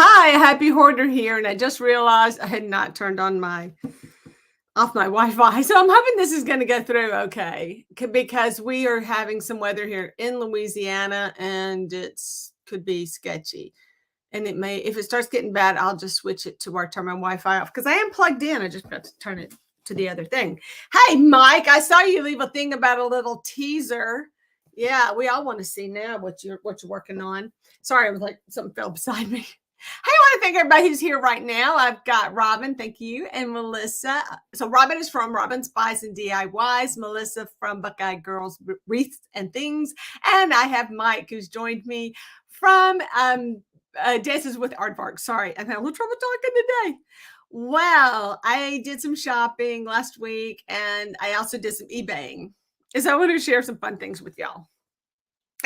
Hi, Happy Hoarder here, and I just realized I had not turned on off my Wi-Fi, so I'm hoping this is going to go through okay because we are having some weather here in Louisiana, and it's could be sketchy. And it may, if it starts getting bad, I'll just switch it to where I turn my Wi-Fi off because I am plugged in. I just got to turn it to the other thing. Hey, Mike, I saw you leave a thing about a little teaser. Yeah, we all want to see now what you're working on. Sorry, I was like something fell beside me. Hey, I want to thank everybody who's here right now. I've got Robin, thank you, and Melissa. So Robin is from Robin Spies and DIYs, Melissa from Buckeye Girls Wreaths and Things, and I have Mike who's joined me from Dances with Aardvark. Sorry, I've had a little trouble talking today. Well, I did some shopping last week, and I also did some eBaying. So I want to share some fun things with y'all.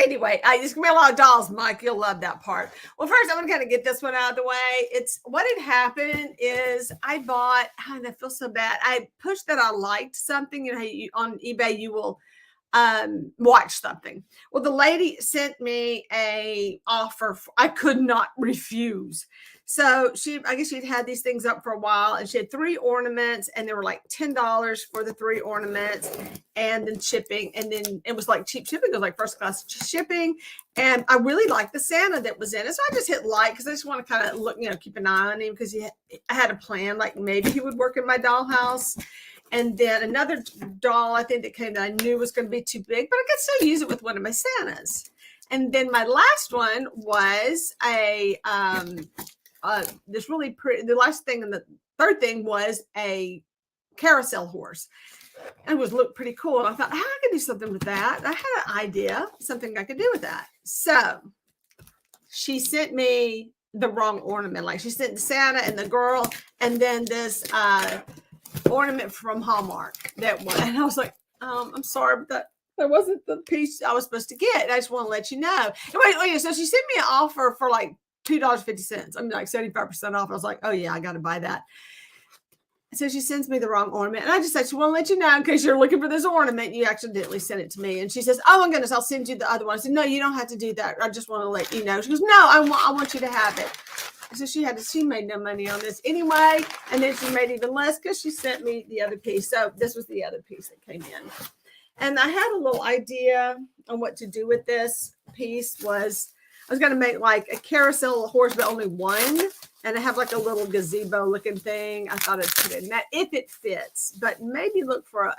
Anyway, it's gonna be a lot of dolls, Mike. You'll love that part. Well, first, I'm gonna kind of get this one out of the way. It's what had happened is I bought, and I feel so bad. I pushed that I liked something. You know, on eBay, you will watch something. Well, the lady sent me a offer I could not refuse. So I guess she'd had these things up for a while, and she had 3 ornaments, and they were like $10 for the 3 ornaments, and then shipping, and then it was like cheap shipping. It was like first class shipping, and I really liked the Santa that was in it. So I just hit like because I just want to kind of look, keep an eye on him because I had a plan, like maybe he would work in my dollhouse. And then another doll, I think that came that I knew was going to be too big, but I could still use it with one of my Santas. And then my last one was this really pretty. The last thing and the third thing was a carousel horse. And it looked pretty cool. And I thought, I could do something with that. I had an idea, something I could do with that. So she sent me the wrong ornament. Like she sent the Santa and the girl, and then this ornament from Hallmark, that one. And I was like, I'm sorry, but that wasn't the piece I was supposed to get. I just want to let you know. Wait, so she sent me an offer for like $2.50. I'm like 75% off. I was like, oh yeah, I got to buy that. So she sends me the wrong ornament. And I just said, she won't let you know in case you're looking for this ornament. You accidentally sent it to me. And she says, oh my goodness, I'll send you the other one. I said, no, you don't have to do that. I just want to let you know. She goes, no, I want you to have it. So she made no money on this anyway. And then she made even less because she sent me the other piece. So this was the other piece that came in. And I had a little idea on what to do with this piece. I was going to make like a carousel horse, but only one. And I have like a little gazebo looking thing. I thought I'd put in that if it fits, but maybe look for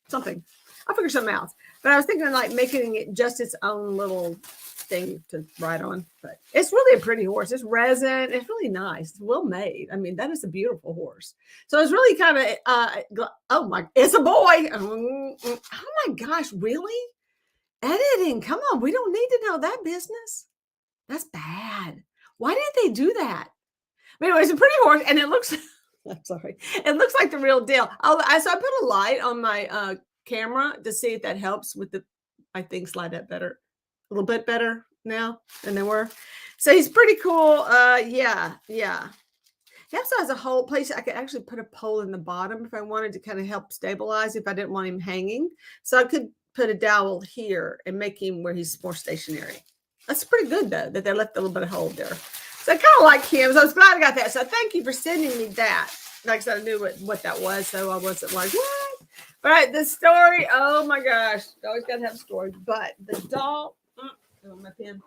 something. I'll figure something else. But I was thinking like making it just its own little thing to ride on. But it's really a pretty horse. It's resin. It's really nice. It's well made. I mean, that is a beautiful horse. So it's really kind of, it's a boy. Oh my gosh, really? Editing. Come on. We don't need to know that business. That's bad. Why did they do that? But anyway, it's a pretty horse, and it looks, I'm sorry, it looks like the real deal. So I put a light on my camera to see if that helps with my things light up better, a little bit better now than they were. So he's pretty cool. Yeah. He also has a whole place. I could actually put a pole in the bottom if I wanted to kind of help stabilize if I didn't want him hanging. So I could put a dowel here and make him where he's more stationary. That's pretty good, though, that they left a little bit of hold there. So I kind of like him. So I was glad I got that. So thank you for sending me that. Like I said, I knew what that was, so I wasn't like, what? All right, the story. Oh, my gosh. You always got to have a story. But the doll, my pen.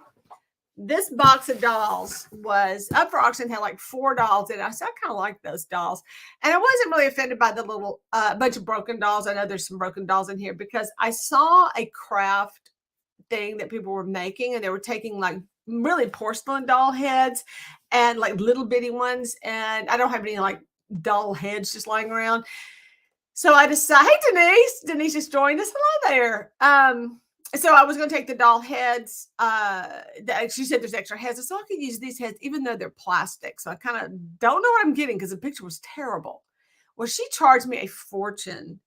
This box of dolls was up for auction, had like 4 dolls in it. So I kind of like those dolls. And I wasn't really offended by the little bunch of broken dolls. I know there's some broken dolls in here because I saw a craft thing that people were making, and they were taking like really porcelain doll heads and like little bitty ones, and I don't have any like doll heads just lying around. So I decided, hey, Denise just joined us. Hello there. So I was going to take the doll heads. She said there's extra heads, so I could use these heads even though they're plastic. So I kind of don't know what I'm getting because the picture was terrible. Well, she charged me a fortune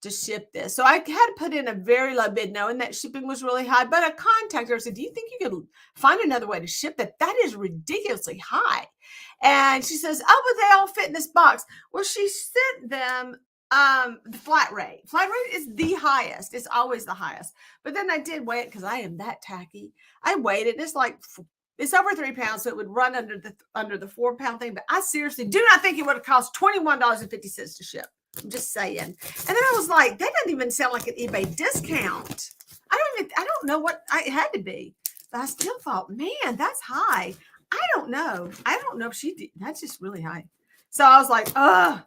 to ship this. So I had to put in a very low bid knowing that shipping was really high. But I contacted her and said, do you think you could find another way to ship that? That is ridiculously high. And she says, oh, but they all fit in this box. Well, she sent them the flat rate. Flat rate is the highest. It's always the highest. But then I did wait because I am that tacky. I waited. It's like It's over 3 pounds, so it would run under the 4 pound thing. But I seriously do not think it would have cost $21.50 to ship. I'm just saying. And then I was like, that doesn't even sound like an eBay discount. I don't know what it had to be. But I still thought, man, that's high. I don't know if she did. That's just really high. So I was like, ugh.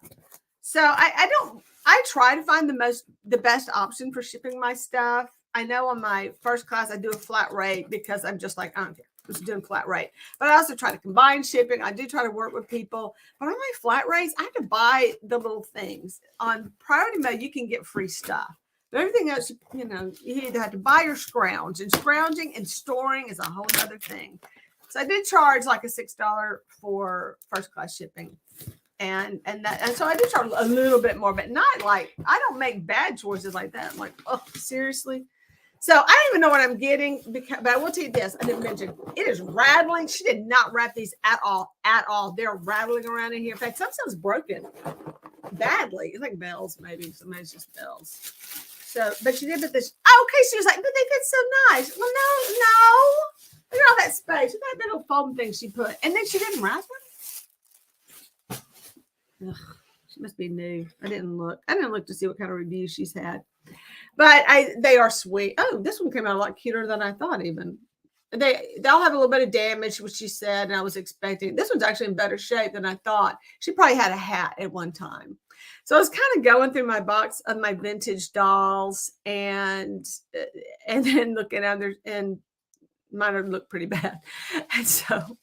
So I try to find the best option for shipping my stuff. I know on my first class, I do a flat rate because I'm just like, I don't care. I'm just doing flat rate. But I also try to combine shipping. I do try to work with people. But on my flat rates, I have to buy the little things. On priority mode, you can get free stuff. But everything else, you either have to buy or scrounge. And scrounging and storing is a whole other thing. So I did charge like a $6 for first class shipping. And so I do charge a little bit more, but not like, I don't make bad choices like that. I'm like, oh, seriously? So I don't even know what I'm getting, but I will tell you this. I didn't mention, it is rattling. She did not wrap these at all. They're rattling around in here. In fact, some sounds broken badly. It's like bells, maybe. Sometimes just bells. So, but she did put this. Oh, okay, she was like, but they fit so nice. Well, no. Look at all that space. Look at that little foam thing she put. And then she didn't wrap them. Ugh, she must be new. I didn't look to see what kind of reviews she's had. But they are sweet. Oh, this one came out a lot cuter than I thought even. They'll have a little bit of damage, which she said, and I was expecting. This one's actually in better shape than I thought. She probably had a hat at one time. So I was kind of going through my box of my vintage dolls and then looking at them, and mine looked pretty bad. And so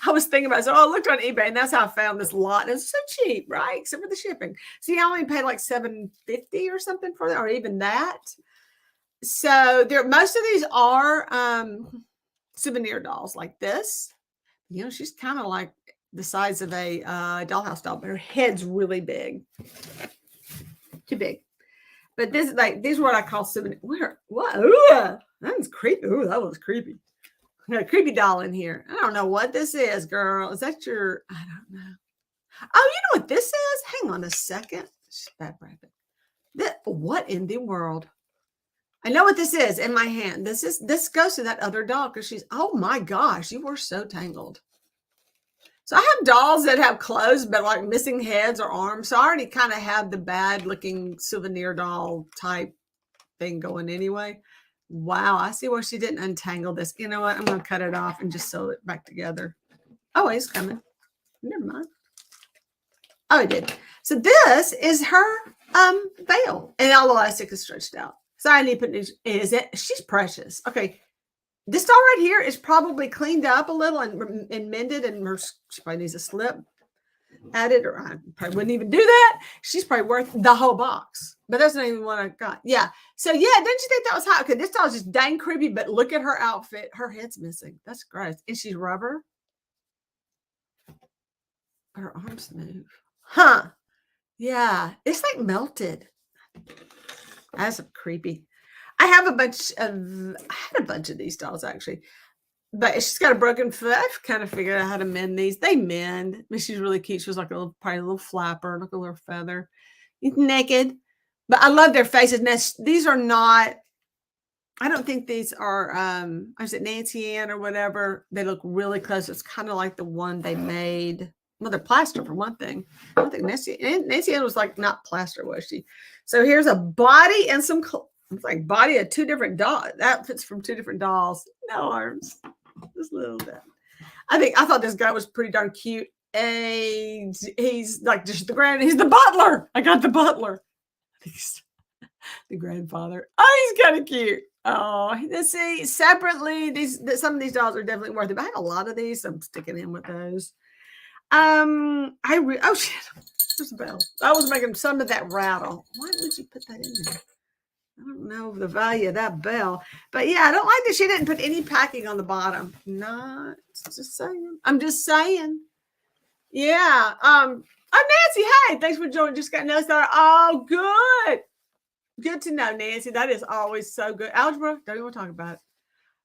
I was thinking about it. So I looked on eBay, and that's how I found this lot. And it's so cheap, right? Except for the shipping. See, I only paid like $7.50 or something for that, or even that. So most of these are souvenir dolls like this. She's kind of like the size of a dollhouse doll, but her head's really big. Too big. But these are what I call souvenir. What? Ooh, that was creepy. Ooh, that was creepy. Got a creepy doll in here. I don't know what this is, girl. Is that your? I don't know. Oh, you know what this is? Hang on a second. Bad rabbit. What in the world? I know what this is in my hand. This goes to that other doll because she's. Oh my gosh, you were so tangled. So I have dolls that have clothes but like missing heads or arms. So I already kind of have the bad looking souvenir doll type thing going anyway. Wow, I see why she didn't untangle this. You know what? I'm going to cut it off and just sew it back together. Oh, he's coming. Never mind. Oh, he did. So this is her veil. And all the elastic is stretched out. So I need to put she's precious. Okay. This doll right here is probably cleaned up a little and mended, and she probably needs a slip added, or I probably wouldn't even do that. She's probably worth the whole box. But that's not even what I got. Yeah. So yeah, didn't you think that was hot? Okay, this doll's just dang creepy, but look at her outfit. Her head's missing. That's gross. And she's rubber. Her arms move. Huh. Yeah. It's like melted. That's creepy. I had a bunch of these dolls actually. But she's got a broken foot. I've kind of figured out how to mend these. They mend. I mean, she's really cute. She was like probably a little flapper, like a little feather. He's naked. But I love their faces. Now, these are not, I don't think these are, is it Nancy Ann or whatever? They look really close. It's kind of like the one they made. Well, they're plaster for one thing. I don't think Nancy Ann was like not plaster, was she? So here's a body and some, it's like body of two different dolls. Outfits from two different dolls. No arms. Just a little bit. I thought this guy was pretty darn cute. And he's like just he's the butler. I got the butler. He's the grandfather. Oh, he's kind of cute. Oh, let's see. Separately, some of these dolls are definitely worth it. But I have a lot of these. So I'm sticking in with those. Oh shit. There's a bell. I was making some of that rattle. Why would you put that in there? I don't know the value of that bell, but yeah, I don't like that she didn't put any packing on the bottom. Not just saying. I'm just saying. Yeah. I'm Nancy. Hey, thanks for joining. Just got noticed. Oh, good. Good to know, Nancy. That is always so good. Algebra, don't even want to talk about it.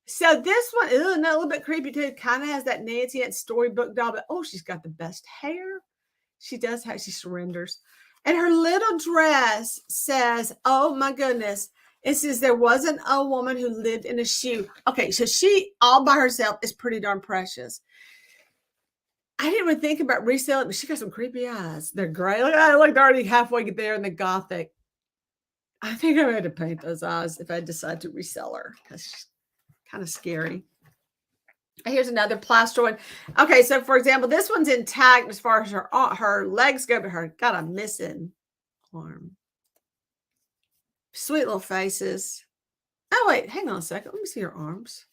So this one, a little bit creepy too. Kind of has that Nancy Ann storybook doll, but oh, she's got the best hair. She does have. She surrenders. And her little dress says, oh my goodness, It says there wasn't a woman who lived in a shoe. Okay, so she all by herself is pretty darn precious. I didn't even think about reselling, but she got some creepy eyes. They're gray. Look, they're already halfway there in the gothic. I think I had to paint those eyes if I decide to resell her because she's kind of scary. Here's another plaster one. Okay, so for example, this one's intact as far as her legs go, but her got a missing arm. Sweet little faces. Oh, wait, hang on a second. Let me see her arms.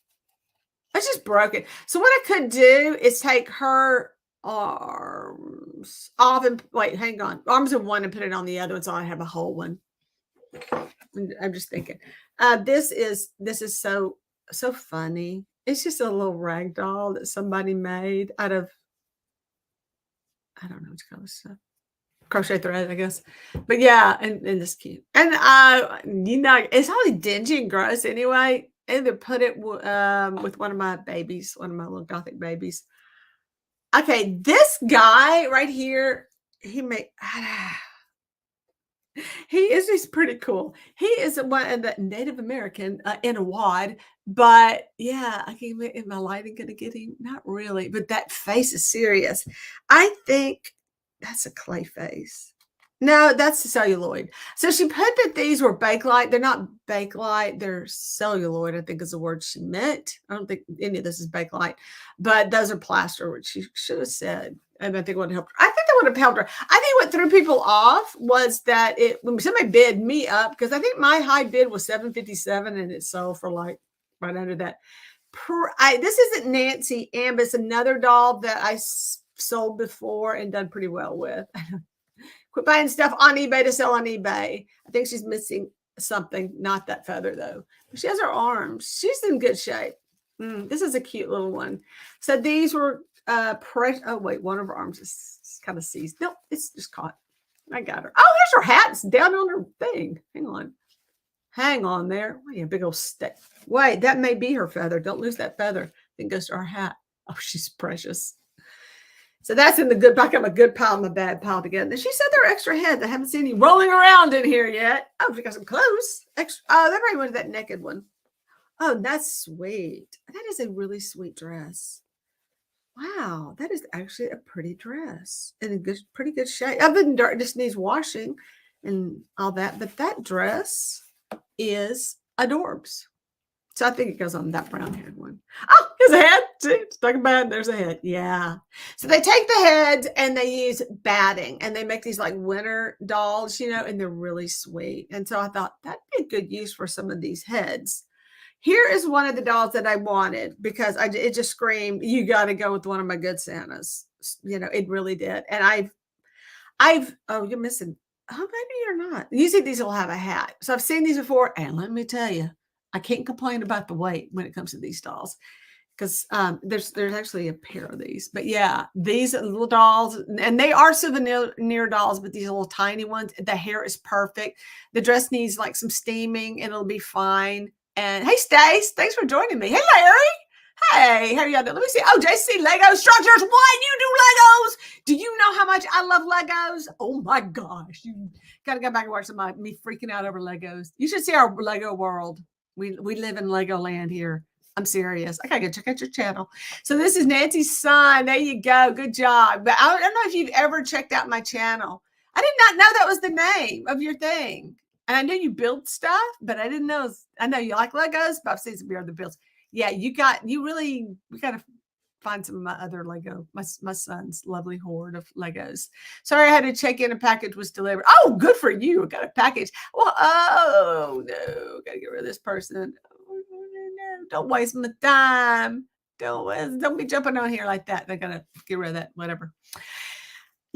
That's just broken. So what I could do is take her arms off and wait, hang on. Arms in one and put it on the other one so I have a whole one. I'm just thinking. This is so funny. It's just a little rag doll that somebody made out of, I don't know what you call this stuff. Crochet thread, I guess. But yeah, and this cute. And it's only dingy and gross anyway. Either put it with one of my babies, one of my little gothic babies. Okay, this guy right here, he's pretty cool. He is one of the Native American in a wad, but yeah, am my lighting gonna get him? Not really, but that face is serious. I think that's a clay face. No, that's the celluloid. So she put that these were Bakelite. They're not Bakelite. They're celluloid, I think is the word she meant. I don't think any of this is Bakelite, but those are plaster, which she should have said. And I think it would have helped her. I think that would have helped her. I think what threw people off was that when somebody bid me up, because I think my high bid was $757 and it sold for like right under that. This isn't Nancy Ann, but it's another doll that I sold before and done pretty well with. Quit buying stuff on eBay to sell on eBay. I think she's missing something, not that feather though. She has her arms. She's in good shape. This is a cute little one. So these were oh wait, one of her arms is kind of seized. No, it's just caught. I got her. Oh, there's her hat. It's down on her thing. Hang on there. Wait, a big old stick. Wait, that may be her feather. Don't lose that feather. Then goes to our hat. Oh, she's precious. So that's in the good bucket, my good pile, my bad pile together. And she said there are extra heads. I haven't seen any rolling around in here yet. Oh, we got some clothes. Extra. Oh, that probably wanted that naked one. Oh, that's sweet. That is a really sweet dress. Wow, that is actually a pretty dress and a pretty good shape. Other than dirt, just needs washing and all that. But that dress is adorbs. So I think it goes on that brown-haired one. Oh, here's a head. See, it's talking about there's a head. Yeah. So they take the heads and they use batting and they make these like winter dolls, and they're really sweet. And so I thought that'd be a good use for some of these heads. Here is one of the dolls that I wanted because it just screamed, you got to go with one of my good Santas. It really did. And oh, you're missing. Oh, maybe you're not. Usually these will have a hat. So I've seen these before. And let me tell you, I can't complain about the weight when it comes to these dolls because there's actually a pair of these. But yeah, these little dolls, and they are souvenir dolls, but these little tiny ones, the hair is perfect. The dress needs like some steaming and it'll be fine. And hey, Stace, thanks for joining me. Hey, Larry. Hey, how are y'all doing? Let me see. Oh, JC, Lego Structures. What? You do Legos? Do you know how much I love Legos? Oh my gosh. You got to go back and watch some of me freaking out over Legos. You should see our Lego world. We live in Lego land here. I'm serious. I got to go check out your channel. So this is Nancy's son. There you go. Good job. But I don't know if you've ever checked out my channel. I did not know that was the name of your thing. And I knew you build stuff, but I didn't know. I know you like Legos, but I've seen some of your other builds. Yeah, we got to find some of my other Lego, my son's lovely hoard of Legos. Sorry, I had to check in. A package was delivered. Oh, good for you. I got a package. Well, oh no, got to get rid of this person. Oh, no, don't waste my time. Don't be jumping on here like that. They're going to get rid of that, whatever.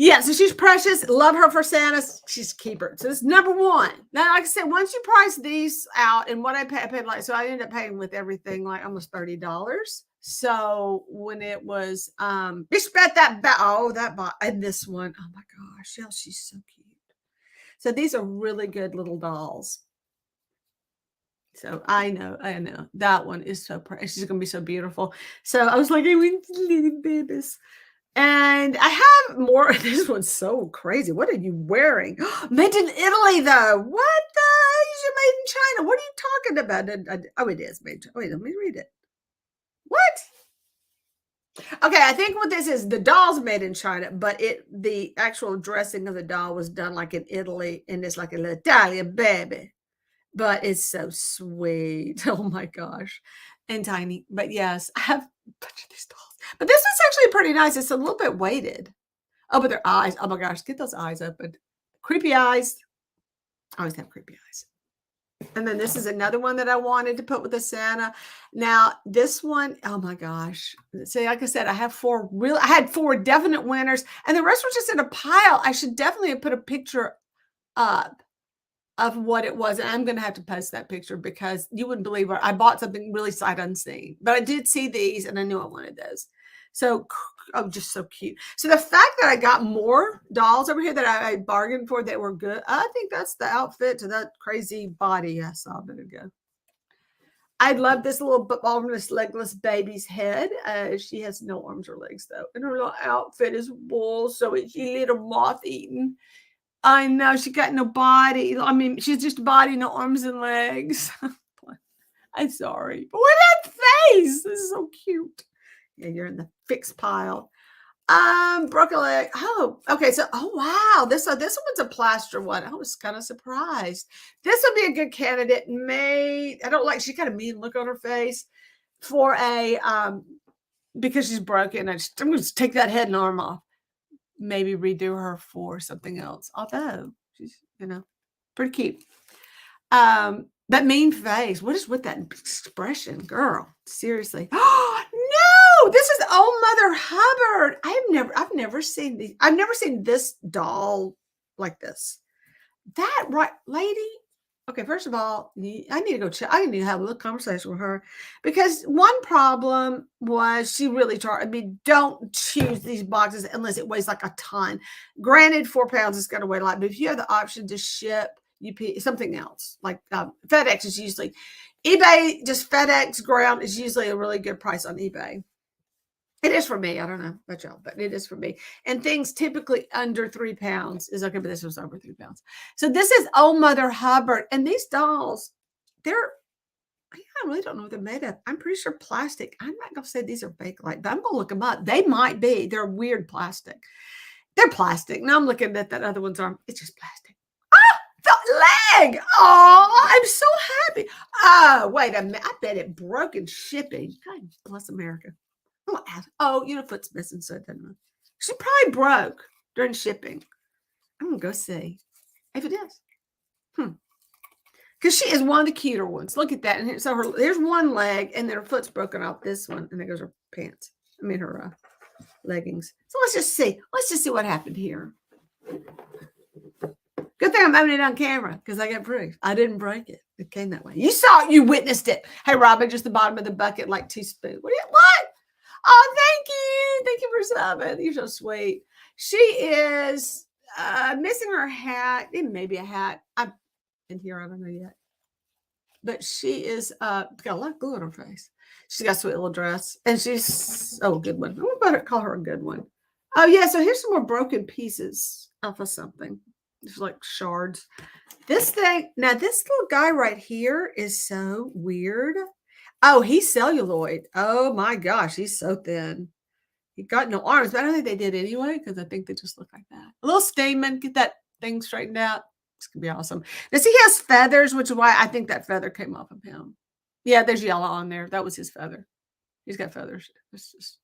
Yeah, so she's precious. Love her for Santa. She's a keeper. So it's number one. Now, like I said, once you price these out, and what I paid like, so I ended up paying with everything like almost $30. So when it was, bitch, bet that, and this one, oh my gosh, yeah, she's so cute. So these are really good little dolls. So I know that one is so pretty. She's gonna be so beautiful. So I was like, hey, we little babies. And I have more. This one's so crazy. What are you wearing? Made in Italy, though. What the hell is it made in China? What are you talking about? Oh, it is made. Wait, let me read it. What? Okay, I think what this is, the doll's made in China, but the actual dressing of the doll was done like in Italy, and it's like an Italian baby. But it's so sweet. Oh my gosh. And tiny. But yes, I have a bunch of these dolls. But this one's actually pretty nice. It's a little bit weighted. Oh, but their eyes. Oh my gosh, get those eyes open. Creepy eyes. I always have creepy eyes. And then this is another one that I wanted to put with the Santa. Now, this one, oh my gosh. See, like I said, I had four definite winners, and the rest were just in a pile. I should definitely have put a picture up of what it was. And I'm going to have to post that picture because you wouldn't believe it. I bought something really sight unseen, but I did see these and I knew I wanted those. So, oh, just so cute. So the fact that I got more dolls over here that I bargained for that were good, I think that's the outfit to that crazy body I saw a minute ago. I love this little armless, legless baby's head. She has no arms or legs though. And her little outfit is wool. So it's a little moth eaten. I know, she got no body. I mean, she's just a body, no arms and legs. I'm sorry. But what that face? This is so cute. Yeah, you're in the fixed pile. Broken leg. Oh, okay. So, oh wow. This one's a plaster one. I was kind of surprised. This would be a good candidate. I don't like, she got a mean look on her face for because she's broken. I'm going to take that head and arm off. Maybe redo her for something else. Although she's, pretty cute. That mean face. What is with that expression, girl? Seriously. Oh no! This is Old Mother Hubbard. I've never seen these. I've never seen this doll like this. That right, lady. Okay, first of all, I need to go check. I need to have a little conversation with her because one problem was she really charged. I mean, don't choose these boxes unless it weighs like a ton. Granted, 4 pounds is going to weigh a lot, but if you have the option to ship something else, like FedEx is usually, eBay, just FedEx ground is usually a really good price on eBay. It is for me. I don't know about y'all, but it is for me. And things typically under 3 pounds is okay, but this was over 3 pounds. So this is Old Mother Hubbard. And these dolls, I really don't know what they're made of. I'm pretty sure plastic. I'm not going to say these are Bakelite, but I'm going to look them up. They might be. They're weird plastic. They're plastic. Now I'm looking at that other one's arm. It's just plastic. Ah, the leg. Oh, I'm so happy. Oh, wait a minute. I bet it broke in shipping. God bless America. Oh, foot's missing, so it doesn't matter. She probably broke during shipping. I'm going to go see if it is. Because she is one of the cuter ones. Look at that. And so there's one leg, and then her foot's broken off this one, and there goes her pants. Her leggings. So let's just see. Let's just see what happened here. Good thing I'm having it on camera because I got proof. I didn't break it. It came that way. You saw it. You witnessed it. Hey, Robin, just the bottom of the bucket, like 2 spoons. What? Oh, thank you. Thank you for subbing. You're so sweet. She is missing her hat. Maybe a hat. I'm in here. I don't know yet. But she is got a lot of glue on her face. She's got a sweet little dress. And she's, a good one. I'm about to call her a good one. Oh, yeah. So here's some more broken pieces off of something. It's like shards. This thing. Now, this little guy right here is so weird. Oh, he's celluloid. Oh my gosh, he's so thin. He got no arms, but I don't think they did anyway because I think they just look like that. A little statement, get that thing straightened out. It's gonna be awesome. Now, see, he has feathers, which is why I think that feather came off of him. Yeah, there's yellow on there. That was his feather. He's got feathers. It's just,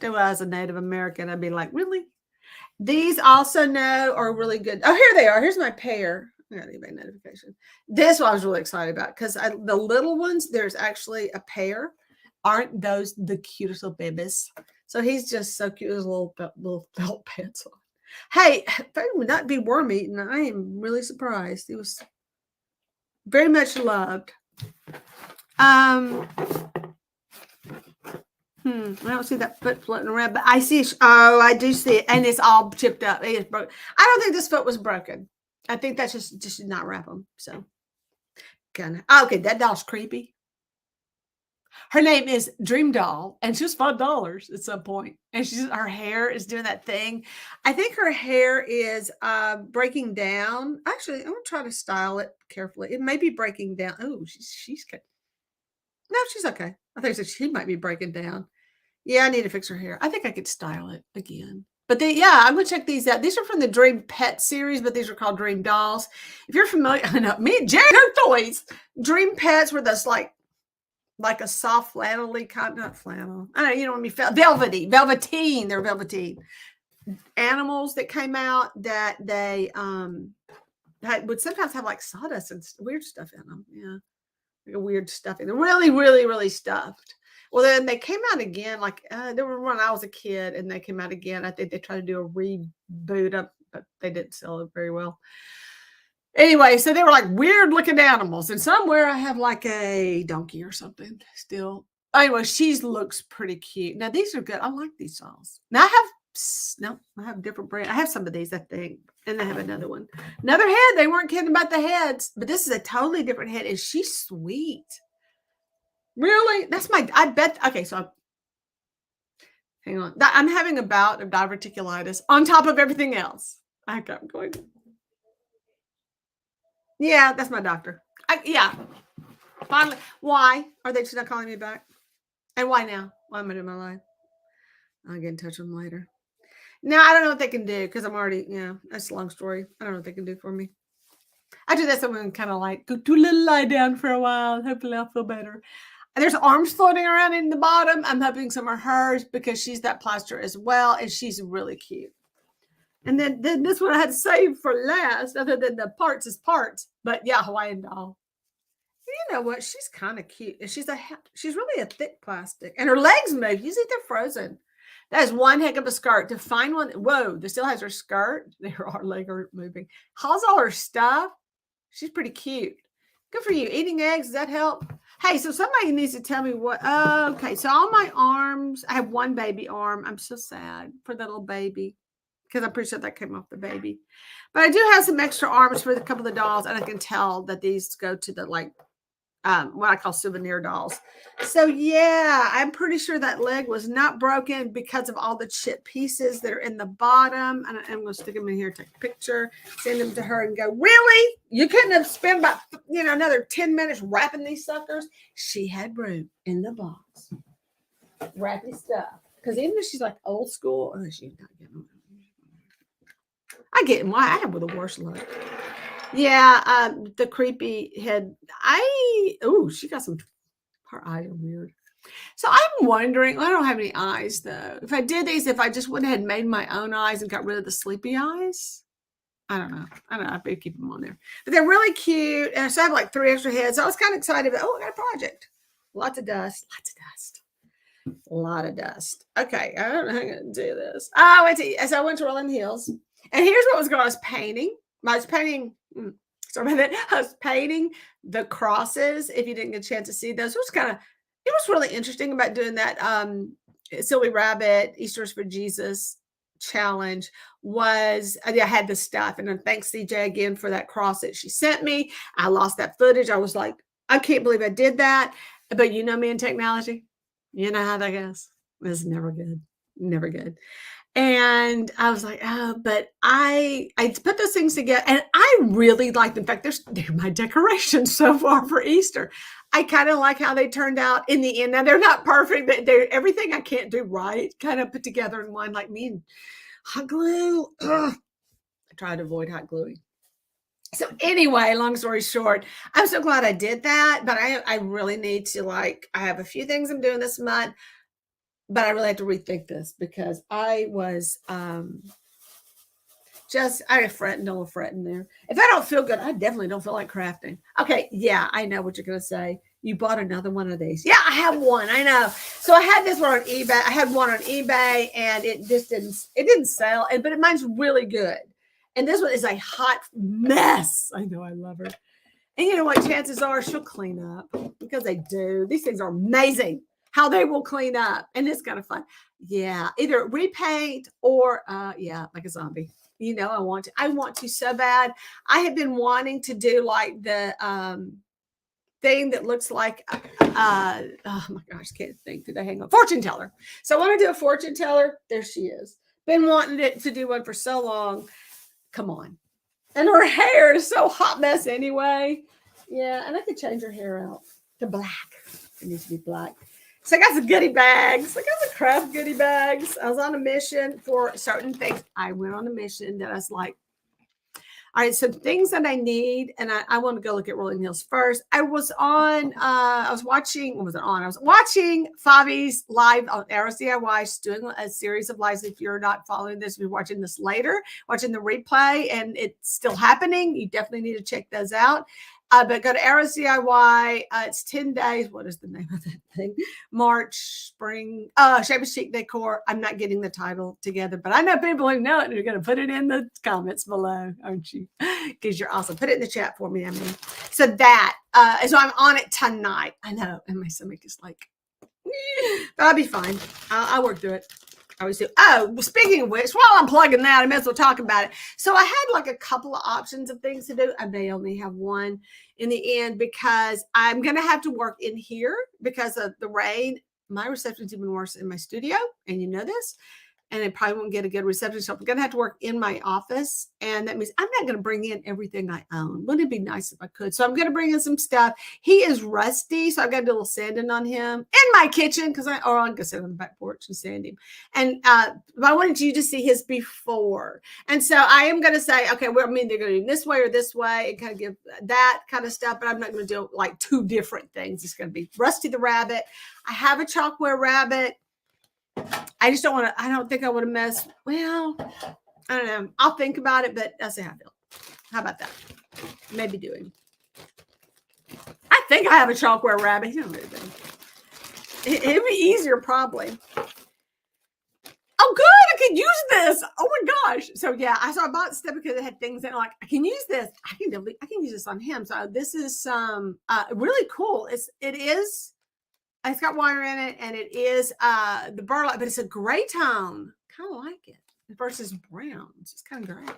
as a Native American, I'd be like, really? These also are really good. Oh, here they are. Here's my pair. I got eBay notification. This one I was really excited about because the little ones, there's actually a pair. Aren't those the cutest little babies? So he's just so cute. His little felt pants on. Hey, that would not be worm eaten. I am really surprised. He was very much loved. I don't see that foot floating around, but I see. Oh, I do see it, and it's all chipped up. It is broken. I don't think this foot was broken. I think that's just not wrap them. So, okay, that doll's creepy. Her name is Dream Doll, and she was $5 at some point. And her hair is doing that thing. I think her hair is breaking down. Actually, I'm gonna try to style it carefully. It may be breaking down. Oh, she's no, she's okay. I think she might be breaking down. Yeah, I need to fix her hair. I think I could style it again. But yeah, I'm gonna check these out. These are from the Dream Pet series, but these are called Dream Dolls. If you're familiar, I know me and Jerry are toys. Dream Pets were this like a soft flannelly kind, not flannel. I don't know, you know what I mean? Velveteen. They're velveteen animals that came out that they would sometimes have like sawdust and weird stuff in them. Yeah, like a weird stuffing. They're really, really, really stuffed. Well, then they came out again. Like there were when I was a kid, and they came out again. I think they tried to do a reboot up, but they didn't sell it very well. Anyway, so they were like weird looking animals, and somewhere I have like a donkey or something still. Anyway, she looks pretty cute. Now these are good. I like these dolls. Now I have different brand. I have some of these, I think, and I have another one. Another head. They weren't kidding about the heads, but this is a totally different head, and she's sweet. Really? That's I bet. Okay, so hang on. I'm having a bout of diverticulitis on top of everything else. I'm going. Yeah, that's my doctor. Yeah. Finally. Why are they just not calling me back? And why now? Why am I doing my life? I'll get in touch with them later. No, I don't know what they can do because I'm already, that's a long story. I don't know what they can do for me. After this, I'm going to kind of like go do a little lie down for a while. Hopefully I'll feel better. And there's arms floating around in the bottom. I'm hoping some are hers because she's that plaster as well. And she's really cute. And then this one I had to save for last, other than the parts is parts. But yeah, Hawaiian Doll. You know what? She's kind of cute. And she's really a thick plastic. And her legs move. Usually they're frozen. That is one heck of a skirt. To find one, whoa, that still has her skirt. Her leg are moving. How's all her stuff? She's pretty cute. Good for you. Eating eggs, does that help? Hey, so somebody needs to tell me what. Okay, so all my arms, I have one baby arm. I'm so sad for that little baby because I'm pretty sure that came off the baby. But I do have some extra arms for a couple of the dolls, and I can tell that these go to the what I call souvenir dolls. So yeah, I'm pretty sure that leg was not broken because of all the chip pieces that are in the bottom. And I'm going to stick them in here, take a picture, send them to her and go, really? You couldn't have spent about, another 10 minutes wrapping these suckers? She had room in the box. Wrapping stuff. Because even if she's like old school, she's not getting them. I get why I have the worst luck. Yeah, the creepy head. She got her eyes are weird. So I'm wondering, I don't have any eyes though. If I did these, if I just went ahead and made my own eyes and got rid of the sleepy eyes, I don't know. I better keep them on there. But they're really cute. And so I have like 3 extra heads. So I was kind of excited. I got a project. Lots of dust. A lot of dust. Okay, I don't know how I'm going to do this. So I went to Rolling Hills. And here's what was going on. I was painting. I was painting the crosses. If you didn't get a chance to see those, it was really interesting about doing that. Silly Rabbit, Easter's for Jesus challenge I had the stuff. And then thanks CJ again for that cross that she sent me. I lost that footage. I was like, I can't believe I did that. But you know me in technology. You know how that goes. It's never good. Never good. And I was like, but I put those things together and I really liked, in fact, they're my decorations so far for Easter. I kind of like how they turned out in the end. Now they're not perfect. They're everything I can't do right, kind of put together in one, like me and hot glue. Ugh. I try to avoid hot gluing. So anyway, long story short, I'm so glad I did that, but I really need to I have a few things I'm doing this month. But I really had to rethink this because I was I had fretting there. If I don't feel good, I definitely don't feel like crafting. Okay, yeah, I know what you're going to say. You bought another one of these. Yeah, I have one. I know. So I had this one on eBay. I had one on eBay, and it didn't sell. But mine's really good. And this one is a hot mess. I know, I love her. And you know what? Chances are she'll clean up because they do. These things are amazing. How they will clean up, and it's kind of fun. Yeah, either repaint or like a zombie. I want to so bad. I have been wanting to do like the thing that looks like, oh my gosh, can't think. Did I hang on? Fortune teller. So I want to do a fortune teller. There she is. Been wanting to do one for so long. Come on. And her hair is so hot mess anyway. Yeah, and I could change her hair out to black. It needs to be black. So I got some goodie bags. I got some craft goodie bags. I was on a mission for certain things. I went on a mission that I was like, all right, some things that I need, and I want to go look at Rolling Hills first. I was watching Fabi's live on Arrows DIY. She's doing a series of lives. If you're not following this, you're watching this later, watching the replay, and it's still happening. You definitely need to check those out. But go to Arrows DIY. It's 10 days. What is the name of that thing? March, spring. Shabby Chic Decor. I'm not getting the title together, but I know people who know it and you're going to put it in the comments below, aren't you? Because you're awesome. Put it in the chat for me, I mean. So that, so I'm on it tonight. I know. And my stomach is like, but I'll be fine. I'll work through it. I always do. Oh, speaking of which, while I'm plugging that, I may as well talk about it. So I had like a couple of options of things to do. I may only have one in the end because I'm going to have to work in here because of the rain. My reception's even worse in my studio, and you know this. And I probably won't get a good reception. So I'm going to have to work in my office. And that means I'm not going to bring in everything I own. Wouldn't it be nice if I could? So I'm going to bring in some stuff. He is rusty. So I've got to do a little sanding on him in my kitchen because I'm going to sit on the back porch and sand him. And I wanted you to see his before. And so I am going to say, okay, well, I mean, they're going to do this way or this way and kind of give that kind of stuff. But I'm not going to do like two different things. It's going to be Rusty the Rabbit. I have a chalkware rabbit. I just don't want to, I don't think I would have messed. Well, I don't know. I'll think about it, but that's how I feel. How about that? Maybe doing. I think I have a chalkware rabbit. He don't know anything. It'd be easier probably. Oh, good. I can use this. Oh my gosh. So yeah, I bought stuff because it had things that are like, I can use this. I can use this on him. So this is some really cool. It's got wire in it, and it is the burlap, but it's a gray tone. Kind of like it versus brown. It's just kind of gray.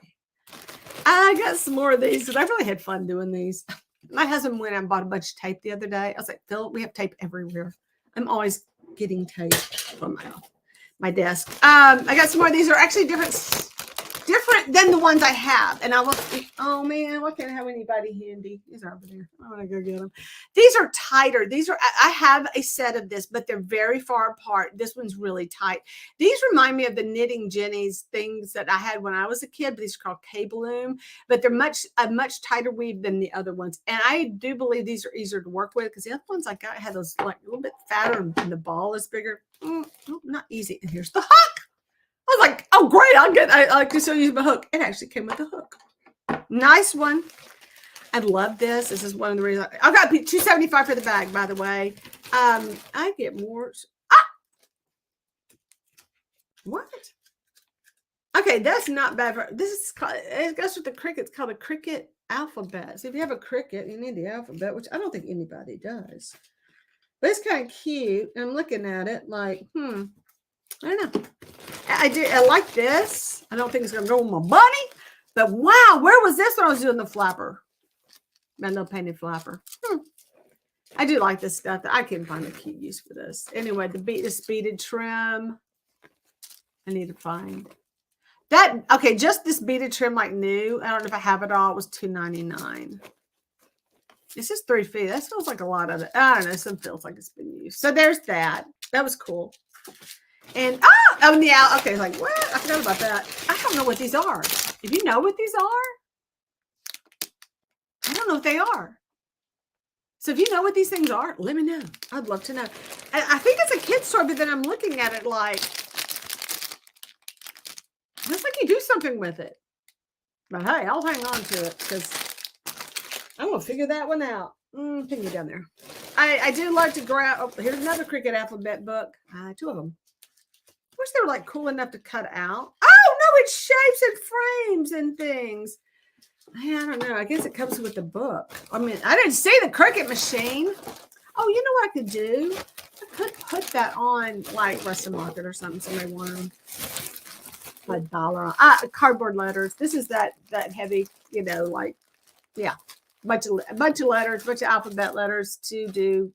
I got some more of these because I really had fun doing these. My husband went out and bought a bunch of tape the other day. I was like, Phil, we have tape everywhere. I'm always getting tape from my desk. I got some more. These are actually different than the ones I have. And I will, oh man, why can't I have anybody handy? These are over there. I want to go get them. These are tighter. I have a set of this, but they're very far apart. This one's really tight. These remind me of the Knitting Jenny's things that I had when I was a kid, but these are called K-Bloom, but they're a much tighter weave than the other ones. And I do believe these are easier to work with because the other ones I got had those like a little bit fatter and the ball is bigger. Not easy. And here's the hook. I was like, oh, great. I like to show you my hook. It actually came with a hook. Nice one. I love this. This is one of the reasons. I got $2.75 for the bag, by the way. I get more. What? Okay, that's not bad. This is called, it goes with the cricket. It's called a cricket alphabet. So if you have a cricket, you need the alphabet, which I don't think anybody does. But it's kind of cute. I'm looking at it like, I don't know. I like this. I don't think it's going to go with my bunny. But wow, where was this when I was doing the flapper? My little painted flapper. I do like this stuff. I can find a cute use for this. Anyway, this beaded trim. I need to find that. Okay, just this beaded trim like new. I don't know if I have it all. It was $2.99. It's just 3 feet. That feels like a lot of it. I don't know. Some feels like it's been used. So there's that. That was cool. And yeah, okay, like what? I forgot about that. I don't know what these are. If you know what these are, I don't know what they are. So if you know what these things are, let me know. I'd love to know. I think it's a kid's toy, but then I'm looking at it like, looks like you do something with it. But hey, I'll hang on to it because I'm gonna figure that one out. Pin you down there. I do like to grab. Oh, here's another Cricut alphabet book. 2 of them. I wish they were like cool enough to cut out. Oh no, it shapes and frames and things. I don't know. I guess it comes with the book. I mean, I didn't see the Cricut machine. Oh, you know what I could do? I could put that on like Rustin Market or something. Somebody want them. $1. Cardboard letters. This is that heavy, like, yeah. a bunch of letters, a bunch of alphabet letters to do,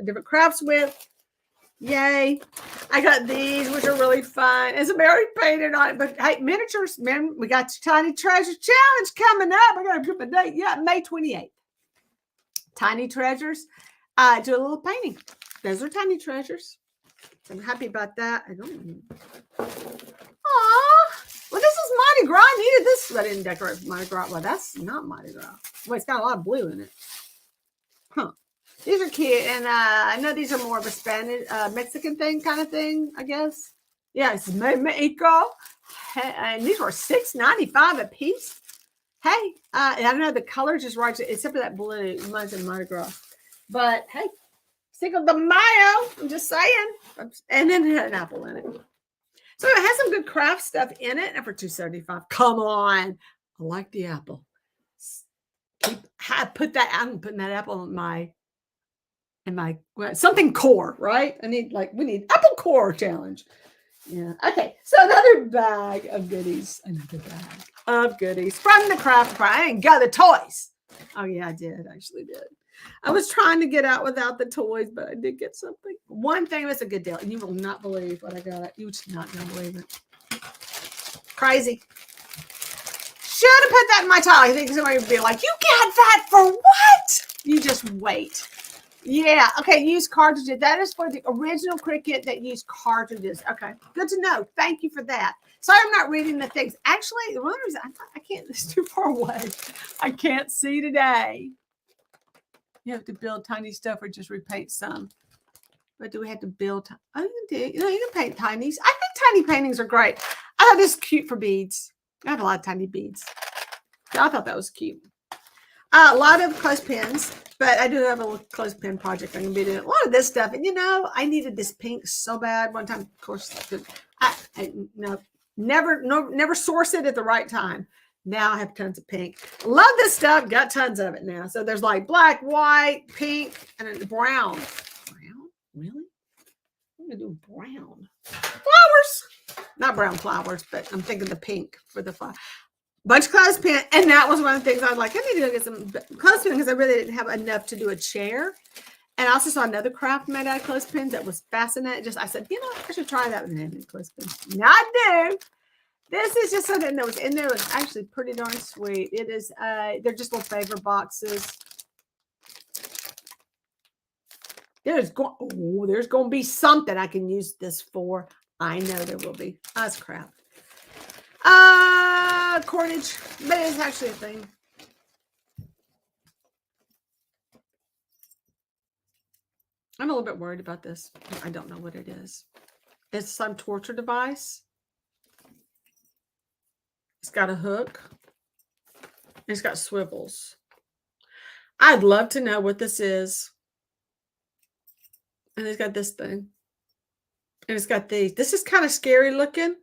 different crafts with. Yay. I got these, which are really fun. It's Mary painted on it. But hey, miniatures, man, we got your Tiny Treasures Challenge coming up. I got to put the date. Yeah, May 28th. Tiny Treasures. Do a little painting. Those are tiny treasures. I'm happy about that. I don't. Aw. Well, this is Mardi Gras. I needed this. I didn't decorate for Mardi Gras. Well, that's not Mardi Gras. Well, it's got a lot of blue in it. Huh. These are cute. And I know these are more of a Spanish, Mexican thing kind of thing, I guess. Yeah, it's Mexico. And these were $6.95 a piece. Hey, I know the colors just right, except for that blue. Mine's in Mardi Gras. But hey, Cinco de Mayo. I'm just saying. And then it had an apple in it. So it has some good craft stuff in it. And for $2.75, come on. I like the apple. I'm putting that apple in my something core, right? We need apple core challenge. Yeah. Okay. So another bag of goodies. Another bag of goodies from the craft. I didn't go the toys. Oh yeah, I did. I actually did. I was trying to get out without the toys, but I did get something. One thing was a good deal. And you will not believe what I got. You're not going to believe it. Crazy. Should have put that in my tile. I think somebody would be like, you got that for what? You just wait. Yeah. Okay. Use cartridges. That is for the original Cricut that used cartridges. Okay. Good to know. Thank you for that. Sorry, I'm not reading the things. Actually, the one reason I can't, it's too far away. I can't see today. You have to build tiny stuff or just repaint some. But do we have to build? Oh, you can do. You can paint tinies. I think tiny paintings are great. I thought this is cute for beads. I have a lot of tiny beads. So I thought that was cute. A lot of clothespins, but I do have a clothespin project I'm going to be doing. A lot of this stuff. And, I needed this pink so bad one time. Of course, never source it at the right time. Now I have tons of pink. Love this stuff. Got tons of it now. So there's like black, white, pink, and then brown. Brown? Really? I'm going to do brown. Flowers. Not brown flowers, but I'm thinking the pink for the flower. Bunch of clothespin. And that was one of the things I was like, I need to go get some clothespin because I really didn't have enough to do a chair. And I also saw another craft made out of clothespins that was fascinating. I said, I should try that with an clothespin. Now I do. This is just something that was in there. It was actually pretty darn sweet. It is, they're just little favor boxes. There's going to be something I can use this for. I know there will be. That's crap. Cordage, but it's actually a thing. I'm a little bit worried about this. I don't know what it is. It's some torture device. It's got a hook. It's got swivels. I'd love to know what this is. And it's got this thing. And it's got these. This is kind of scary looking.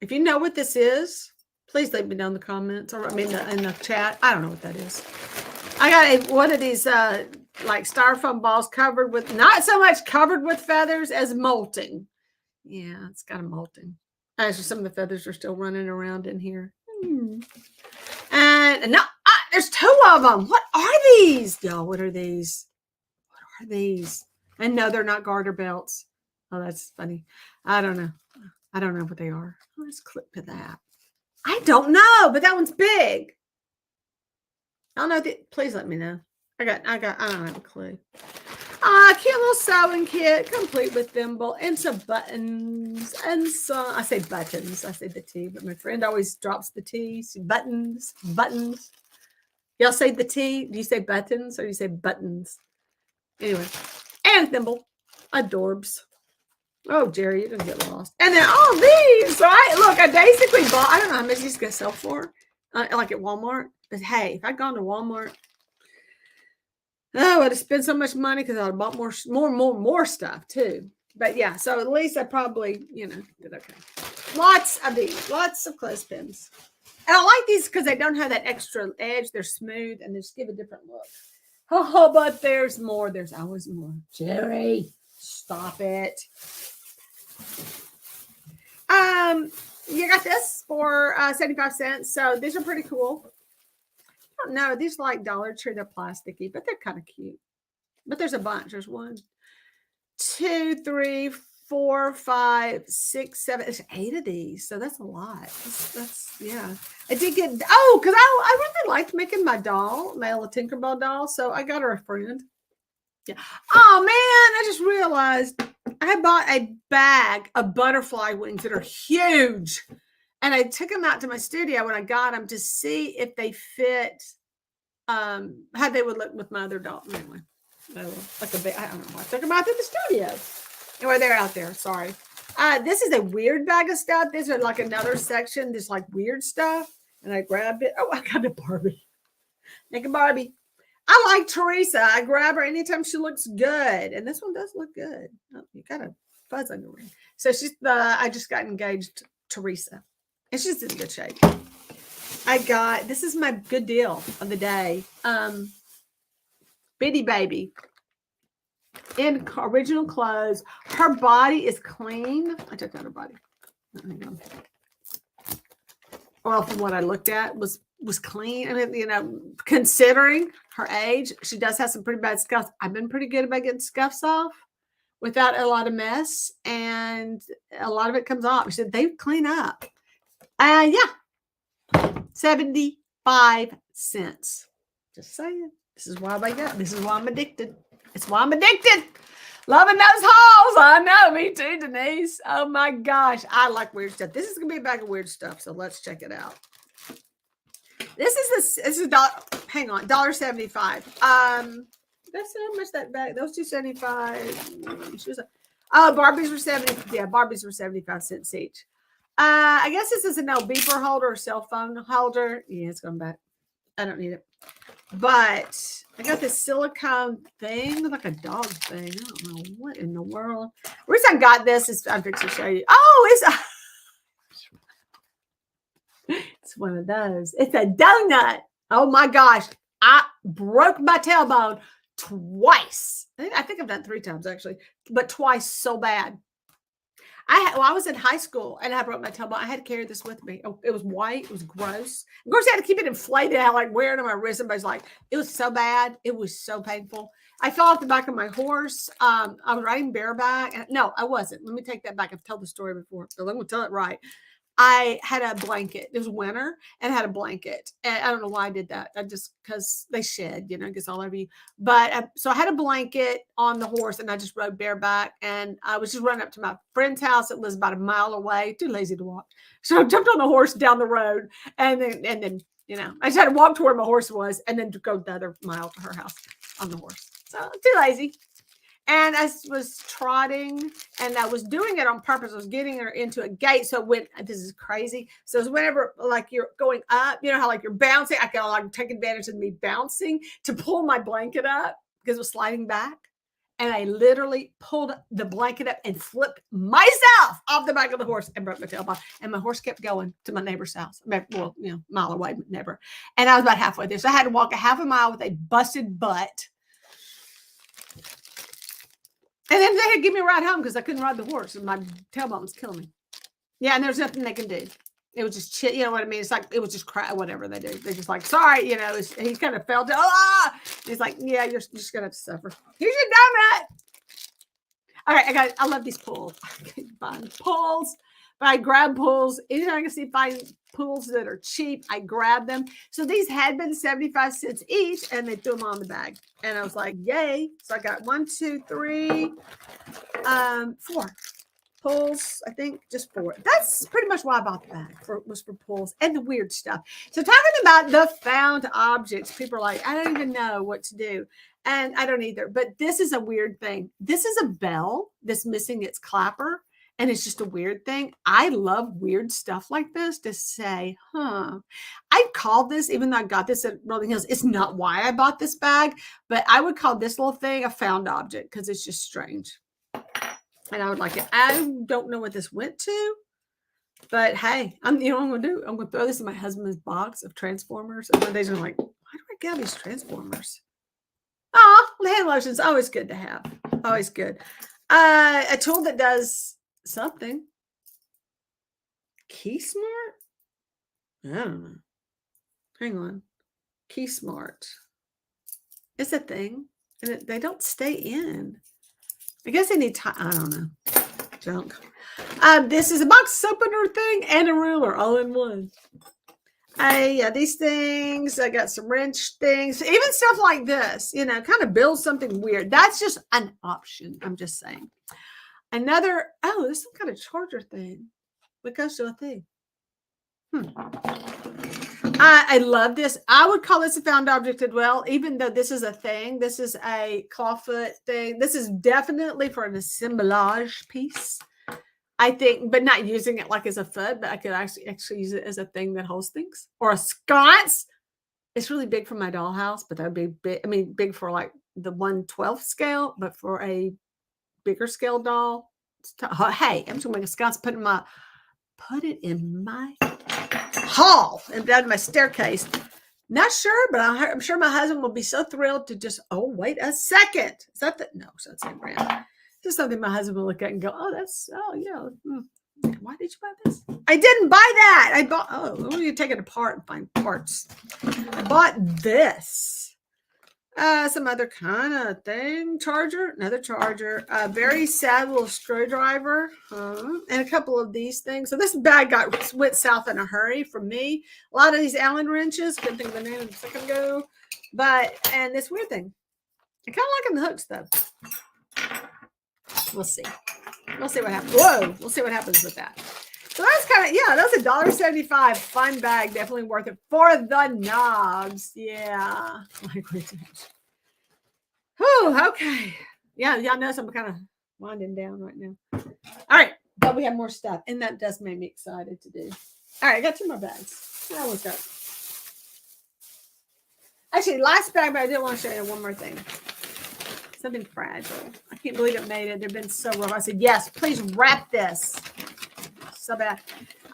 If you know what this is, please leave me down in the comments or in the chat. I don't know what that is. I got one of these like styrofoam balls covered with, not so much covered with feathers as molting. Yeah, it's got a molting. Actually, some of the feathers are still running around in here. And no, there's two of them. What are these? Y'all, what are these? What are these? And no, they're not garter belts. Oh, that's funny. I don't know. I don't know what they are. Let's click to that. I don't know, but that one's big. I don't know. Please let me know. I don't have a clue. Cute little sewing kit, complete with thimble and some buttons and some. I say buttons. I say the T, but my friend always drops the T. So buttons. Y'all say the T. Do you say buttons or do you say buttons? Anyway, and thimble. Adorbs. Oh, Jerry, you didn't get lost. And then all these. So I basically bought. I don't know how much these going to sell for. Like at Walmart. But hey, if I'd gone to Walmart. Oh, I'd have spent so much money because I'd bought more stuff too. But yeah, so at least I probably, did okay. Lots of these, lots of clothespins. And I like these because they don't have that extra edge. They're smooth and they just give a different look. Oh, but there's more. There's always more. Jerry, stop it. You got this for 75 cents. So these are pretty cool. don't know. These like Dollar Tree, they're plasticky, but they're kind of cute. But there's a bunch. There's 1, 2, 3, 4, 5, 6, 7. There's 8 of these. So that's a lot. That's yeah. I did get, because I really liked making my doll, my little Tinkerbell doll. So I got her a friend. Yeah. Oh man, I just realized I bought a bag of butterfly wings that are huge. And I took them out to my studio when I got them to see if they fit, how they would look with my other doll. Anyway, like I don't know. I took them out to the studio. Anyway, they're out there. Sorry. This is a weird bag of stuff. These are like another section. There's like weird stuff. And I grabbed it. Oh, I got a Barbie. Make a Barbie. I like Teresa. I grab her anytime she looks good. And this one does look good. Oh, you got a fuzz on your ring. So I just got engaged Teresa. And she's in good shape. This is my good deal of the day. Bitty baby. In original clothes. Her body is clean. I took out her body. Hang on. Well, from what I looked at, was clean. I mean, considering her age, she does have some pretty bad scuffs. I've been pretty good about getting scuffs off without a lot of mess, and a lot of it comes off. She said they clean up. Yeah, 75 cents. Just saying. This is why I'm addicted. It's why I'm addicted. Loving those hauls. I know, me too, Denise. Oh my gosh. I like weird stuff. This is going to be a bag of weird stuff. So let's check it out. This is hang on, $1.75. That's how much that bag, those $2.75. Barbies were 70. Yeah, Barbies were 75 cents each. I guess this is an old beeper holder or cell phone holder. Yeah, it's going back. I don't need it. But I got this silicone thing, like a dog thing. I don't know what in the world. The reason I got this is I'm fixing to show you. Oh, it's one of those. It's a donut. Oh my gosh. I broke my tailbone twice. I think I've done it 3 times actually, but twice so bad. I was in high school and I broke my tailbone. I had to carry this with me. Oh, it was white. It was gross. Of course, I had to keep it inflated. I like wearing it on my wrist. Everybody's like, it was so bad. It was so painful. I fell off the back of my horse. I was riding bareback. No, I wasn't. Let me take that back. I've told the story before, so let me tell it right. I had a blanket. It was winter and I had a blanket. And I don't know why I did that. I just, because they shed, it gets all over you. But so I had a blanket on the horse and I just rode bareback. And I was just running up to my friend's house. It was about a mile away. Too lazy to walk. So I jumped on the horse down the road. And then I just had to walk to where my horse was and then to go the other mile to her house on the horse. So too lazy. And I was trotting and I was doing it on purpose. I was getting her into a gate. So this is crazy. So whenever like you're going up, how like you're bouncing, I can like take advantage of me bouncing to pull my blanket up because it was sliding back. And I literally pulled the blanket up and flipped myself off the back of the horse and broke my tailbone. And my horse kept going to my neighbor's house. Well, mile away, neighbor. And I was about halfway there. So I had to walk a half a mile with a busted butt. And then they had to give me a ride home because I couldn't ride the horse and my tailbone was killing me. Yeah, and there's nothing they can do. It was just shit. You know what I mean? It's like, it was just crap, whatever they do. They're just like, sorry, he kind of fell down. He's like, yeah, you're just going to have to suffer. Here's your donut. All right, I love these pulls. I can find pulls. But I grab pulls. Anytime I can find pulls that are cheap, I grab them. So these had been 75 cents each, and they threw them on the bag. And I was like, yay. So I got 1, 2, 3, 4 pulls. I think just 4. That's pretty much why I bought the bag, was for pulls and the weird stuff. So talking about the found objects, people are like, I don't even know what to do. And I don't either. But this is a weird thing. This is a bell that's missing its clapper. And it's just a weird thing. I love weird stuff like this to say, I called this, even though I got this at Rolling Hills, it's not why I bought this bag, but I would call this little thing a found object because it's just strange. And I would like it. I don't know what this went to, but hey, I'm going to do? I'm going to throw this in my husband's box of Transformers. And one day I'm like, why do I get all these Transformers? The hand lotion's always good to have. Always good. A tool that does something. Key Smart? I don't know. Hang on. Key Smart. It's a thing. And they don't stay in. I guess they need time. I don't know. Junk. This is a box opener thing and a ruler all in one. Yeah, these things. I got some wrench things. Even stuff like this, you know, kind of build something weird. That's just an option. I'm just saying. Another, oh, there's some kind of charger thing. What goes to a thing? I love this. I would call this a found object as well, even though this is a thing. This is a clawfoot thing. This is definitely for an assemblage piece, I think, but not using it like as a foot, but I could actually use it as a thing that holds things. Or a sconce. It's really big for my dollhouse, but that would be big. I mean, big for like the 1/12 scale, but for a bigger scale doll. Hey, I'm just gonna make a sconce, put it in my hall and down my staircase. Not sure, but I'm sure my husband will be so thrilled to just, oh, wait a second. Is that the, no, so it's not brand. Just something my husband will look at and go, oh, yeah. Why did you buy this? I didn't buy that. I bought, oh, you take it apart and find parts. I bought this. Some other kind of thing. Charger, another charger. A very sad little screwdriver. And a couple of these things. So this bag went south in a hurry for me. A lot of these Allen wrenches. Couldn't think of the name a second ago. And this weird thing. I kind of like the hooks though. We'll see. We'll see what happens. Whoa. We'll see what happens with that. So that's kind of, yeah, that's $1.75. Fun bag. Definitely worth it for the knobs. Yeah. Like we did. Oh, okay. Yeah, y'all know I'm kind of winding down right now. All right. But we have more stuff. And that does make me excited to do. All right. I got 2 more bags. I almost got. Actually, last bag, but I did want to show you one more thing. Something fragile. I can't believe it made it. They've been so rough. I said, yes, please wrap this. So bad.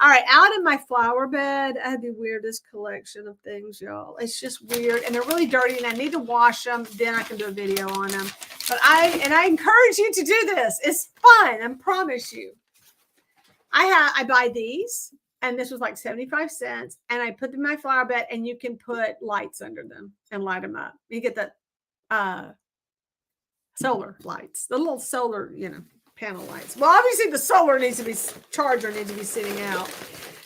All right, out in my flower bed, I have the weirdest collection of things, y'all. It's just weird, and they're really dirty, and I need to wash them. Then I can do a video on them. But I encourage you to do this. It's fun, I promise you. I buy these, and this was like 75 cents, and I put them in my flower bed, and you can put lights under them and light them up. You get the solar lights, the little solar, panel lights. Well, obviously the solar charger needs to be sitting out.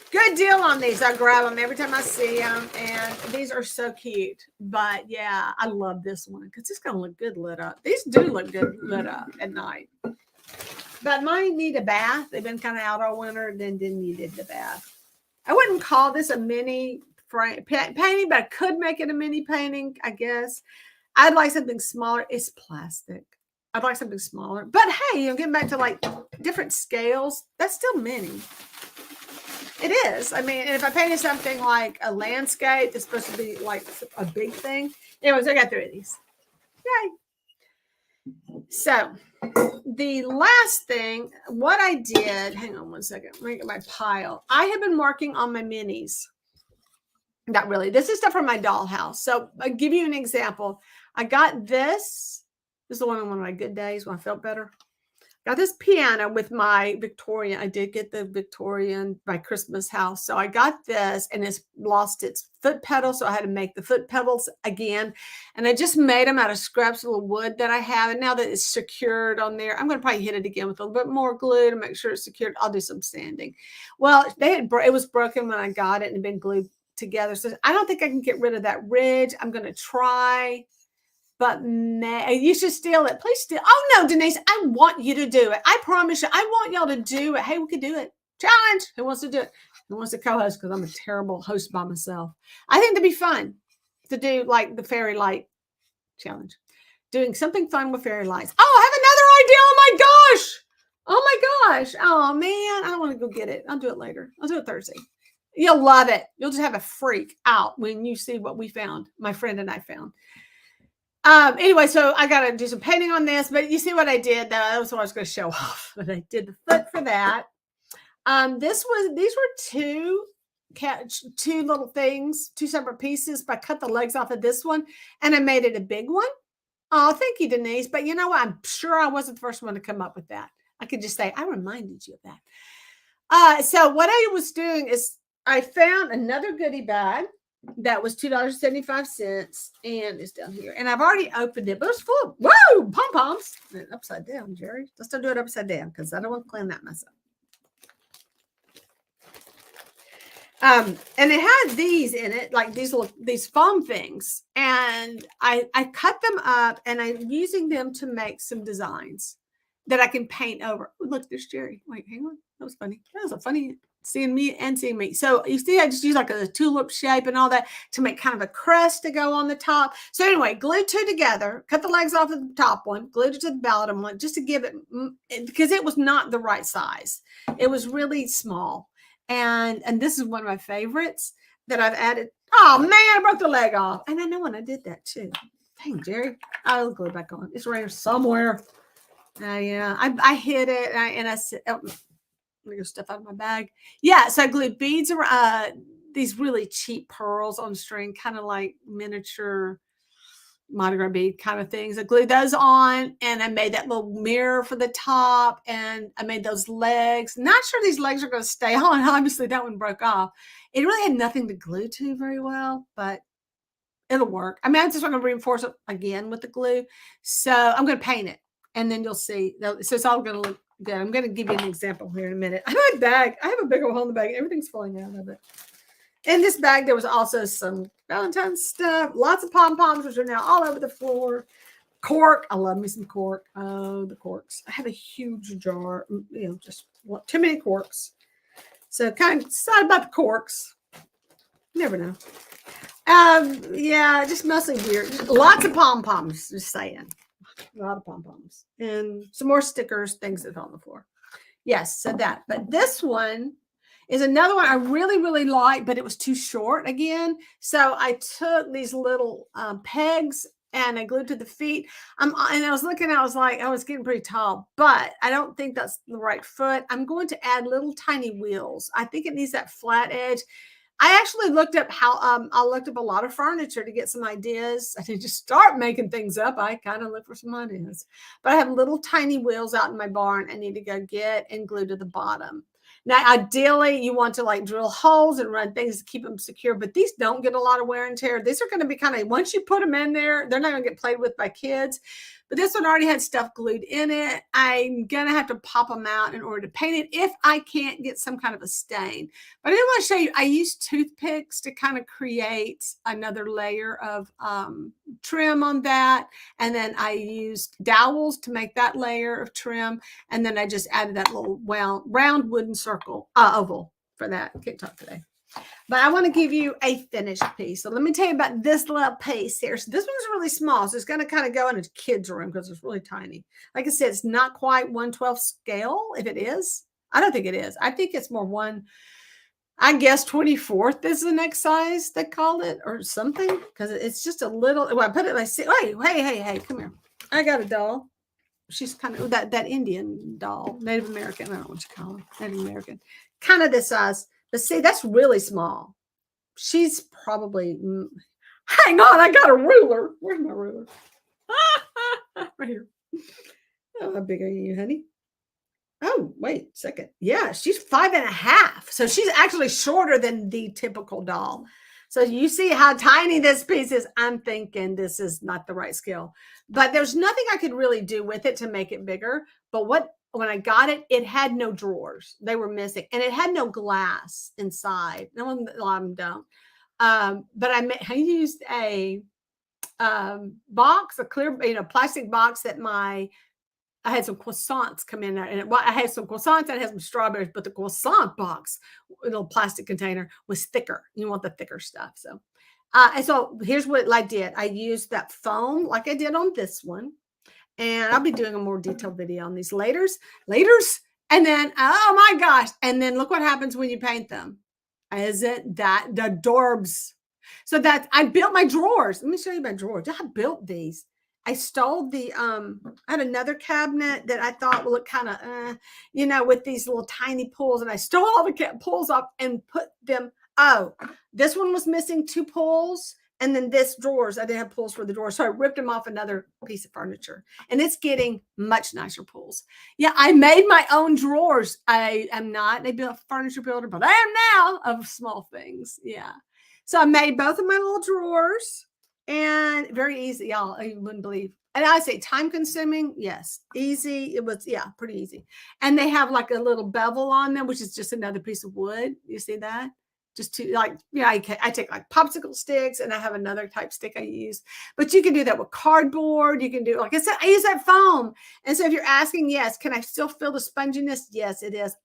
Good deal on these. I grab them every time I see them, and these are so cute. But yeah, I love this one because it's gonna look good lit up. These do look good lit up at night. But mine need a bath. They've been kind of out all winter, then didn't need the bath. I wouldn't call this a mini painting, but I could make it a mini painting, I guess. I'd like something smaller. It's plastic. I'd like something smaller. But hey, getting back to like different scales, that's still mini. It is. I mean, if I painted something like a landscape, it's supposed to be like a big thing. Anyways, I got 3 of these. Yay. So the last thing, what I did, hang on one second. Let me get my pile. I have been working on my minis. Not really. This is stuff from my dollhouse. So I'll give you an example. I got this. This is the one on one of my good days when I felt better. Got this piano with my Victorian. I did get the Victorian, my Christmas house. So I got this and it's lost its foot pedal. So I had to make the foot pedals again. And I just made them out of scraps of wood that I have. And now that it's secured on there, I'm going to probably hit it again with a little bit more glue to make sure it's secured. I'll do some sanding. Well, it was broken when I got it and had been glued together. So I don't think I can get rid of that ridge. I'm going to try. But you should steal it. Please steal. Oh, no, Denise, I want you to do it. I promise you, I want y'all to do it. Hey, we could do it. Challenge. Who wants to do it? Who wants to co-host? Because I'm a terrible host by myself. I think it'd be fun to do like the fairy light challenge. Doing something fun with fairy lights. Oh, I have another idea. Oh, my gosh. Oh, my gosh. Oh, man. I don't want to go get it. I'll do it later. I'll do it Thursday. You'll love it. You'll just have a freak out when you see what we found. My friend and I found. Anyway, so I got to do some painting on this, but you see what I did. That was what I was going to show off. But I did the foot for that. These were two little things, 2 separate pieces, but I cut the legs off of this one and I made it a big one. Oh, thank you, Denise. But you know what? I'm sure I wasn't the first one to come up with that. I could just say, I reminded you of that. So what I was doing is I found another goodie bag. that was $2.75, and it's down here. And I've already opened it, but it's full of, whoa, pom-poms. Upside down, Jerry. Let's don't do it upside down because I don't want to clean that mess up. And it had these in it, like these foam things. And I cut them up, and I'm using them to make some designs that I can paint over. Ooh, look, there's Jerry. Wait, hang on. That was funny. That was a funny seeing me and seeing me. So you see, I just use like a tulip shape and all that to make kind of a crest to go on the top. So anyway, glued two together, cut the legs off of the top one, glued it to the bottom one, just to give it, because it was not the right size. It was really small. And this is one of my favorites that I've added. Oh man, I broke the leg off. And I know when I did that too. Dang, Jerry. I'll glue it back on. It's right here somewhere. Yeah, I hid it, and I said, oh, I'm gonna go stuff out of my bag. Yeah, so I glued beads around these really cheap pearls on string, kind of like miniature Mardi Gras bead kind of things. I glued those on, and I made that little mirror for the top, and I made those legs. Not sure these legs are going to stay on. Obviously, that one broke off. It really had nothing to glue to very well, but it'll work. I mean, I'm just going to reinforce it again with the glue. So I'm going to paint it, and then you'll see. So it's all going to look good. I'm going to give you an example here in a minute. I have a bag. I have a big old hole in the bag. Everything's falling out of it. In this bag, there was also some Valentine's stuff, lots of pom-poms, which are now all over the floor. Cork. I love me some cork. Oh, the corks. I have a huge jar, just too many corks. So kind of sad about the corks. You never know. Yeah, just mostly weird. Just lots of pom-poms, just saying. A lot of pom-poms. And some more stickers, things that fell on the floor. Yes, so that. But this one is another one I really, really like, but it was too short again. So I took these little pegs and I glued to the feet. And I was looking, I was like, I was getting pretty tall, but I don't think that's the right foot. I'm going to add little tiny wheels. I think it needs that flat edge. I actually looked up I looked up a lot of furniture to get some ideas. I didn't just start making things up. I kind of look for some ideas. But I have little tiny wheels out in my barn I need to go get and glue to the bottom. Now, ideally, you want to like drill holes and run things to keep them secure, but these don't get a lot of wear and tear. These are going to be kind of, once you put them in there, they're not going to get played with by kids. But this one already had stuff glued in it. I'm going to have to pop them out in order to paint it if I can't get some kind of a stain. But I did want to show you, I used toothpicks to kind of create another layer of trim on that. And then I used dowels to make that layer of trim. And then I just added that little round wooden circle, oval for that. Can't talk today. But I want to give you a finished piece. So let me tell you about this little piece here. So this one's really small. So it's going to kind of go in a kid's room because it's really tiny. Like I said, it's not quite 1/12 scale. If it is, I don't think it is. I think it's more I guess 24th is the next size they called it or something. Because it's just a little, well, I put it, hey, come here. I got a doll. She's kind of that Indian doll, Native American. I don't know what you call her. Native American. Kind of this size. But see, that's really small. She's probably, hang on, I got a ruler. Where's my ruler? Right here. Oh, how big are you, honey? Oh, wait a second. Yeah, she's 5.5. So she's actually shorter than the typical doll. So you see how tiny this piece is. I'm thinking this is not the right scale. But there's nothing I could really do with it to make it bigger. But when I got it, it had no drawers. They were missing. And it had no a lot of them don't. But I used a box, a clear, plastic box that I had some croissants come in there. And I had some croissants and I had some strawberries, but the croissant box, little plastic container, was thicker. You want the thicker stuff. So, and so here's what I did. I used that foam like I did on this one. And I'll be doing a more detailed video on these laters. And then, oh my gosh. And then look what happens when you paint them. Isn't that the adorbs? So I built my drawers. Let me show you my drawers. I built these. I stole I had another cabinet that I thought would look kind of, with these little tiny pulls. And I stole all the pulls up and put them. Oh, this one was missing 2 pulls. And then this drawers, I didn't have pulls for the drawers. So I ripped them off another piece of furniture. And it's getting much nicer pulls. Yeah, I made my own drawers. I am not a furniture builder, but I am now of small things. Yeah. So I made both of my little drawers, and very easy, y'all. You wouldn't believe. And I say time consuming, yes. Easy. It was, yeah, pretty easy. And they have like a little bevel on them, which is just another piece of wood. You see that? Just to like, yeah, I take like popsicle sticks, and I have another type stick I use. But you can do that with cardboard. You can do, like I said, I use that foam. And so if you're asking, yes, can I still feel the sponginess? Yes, it is.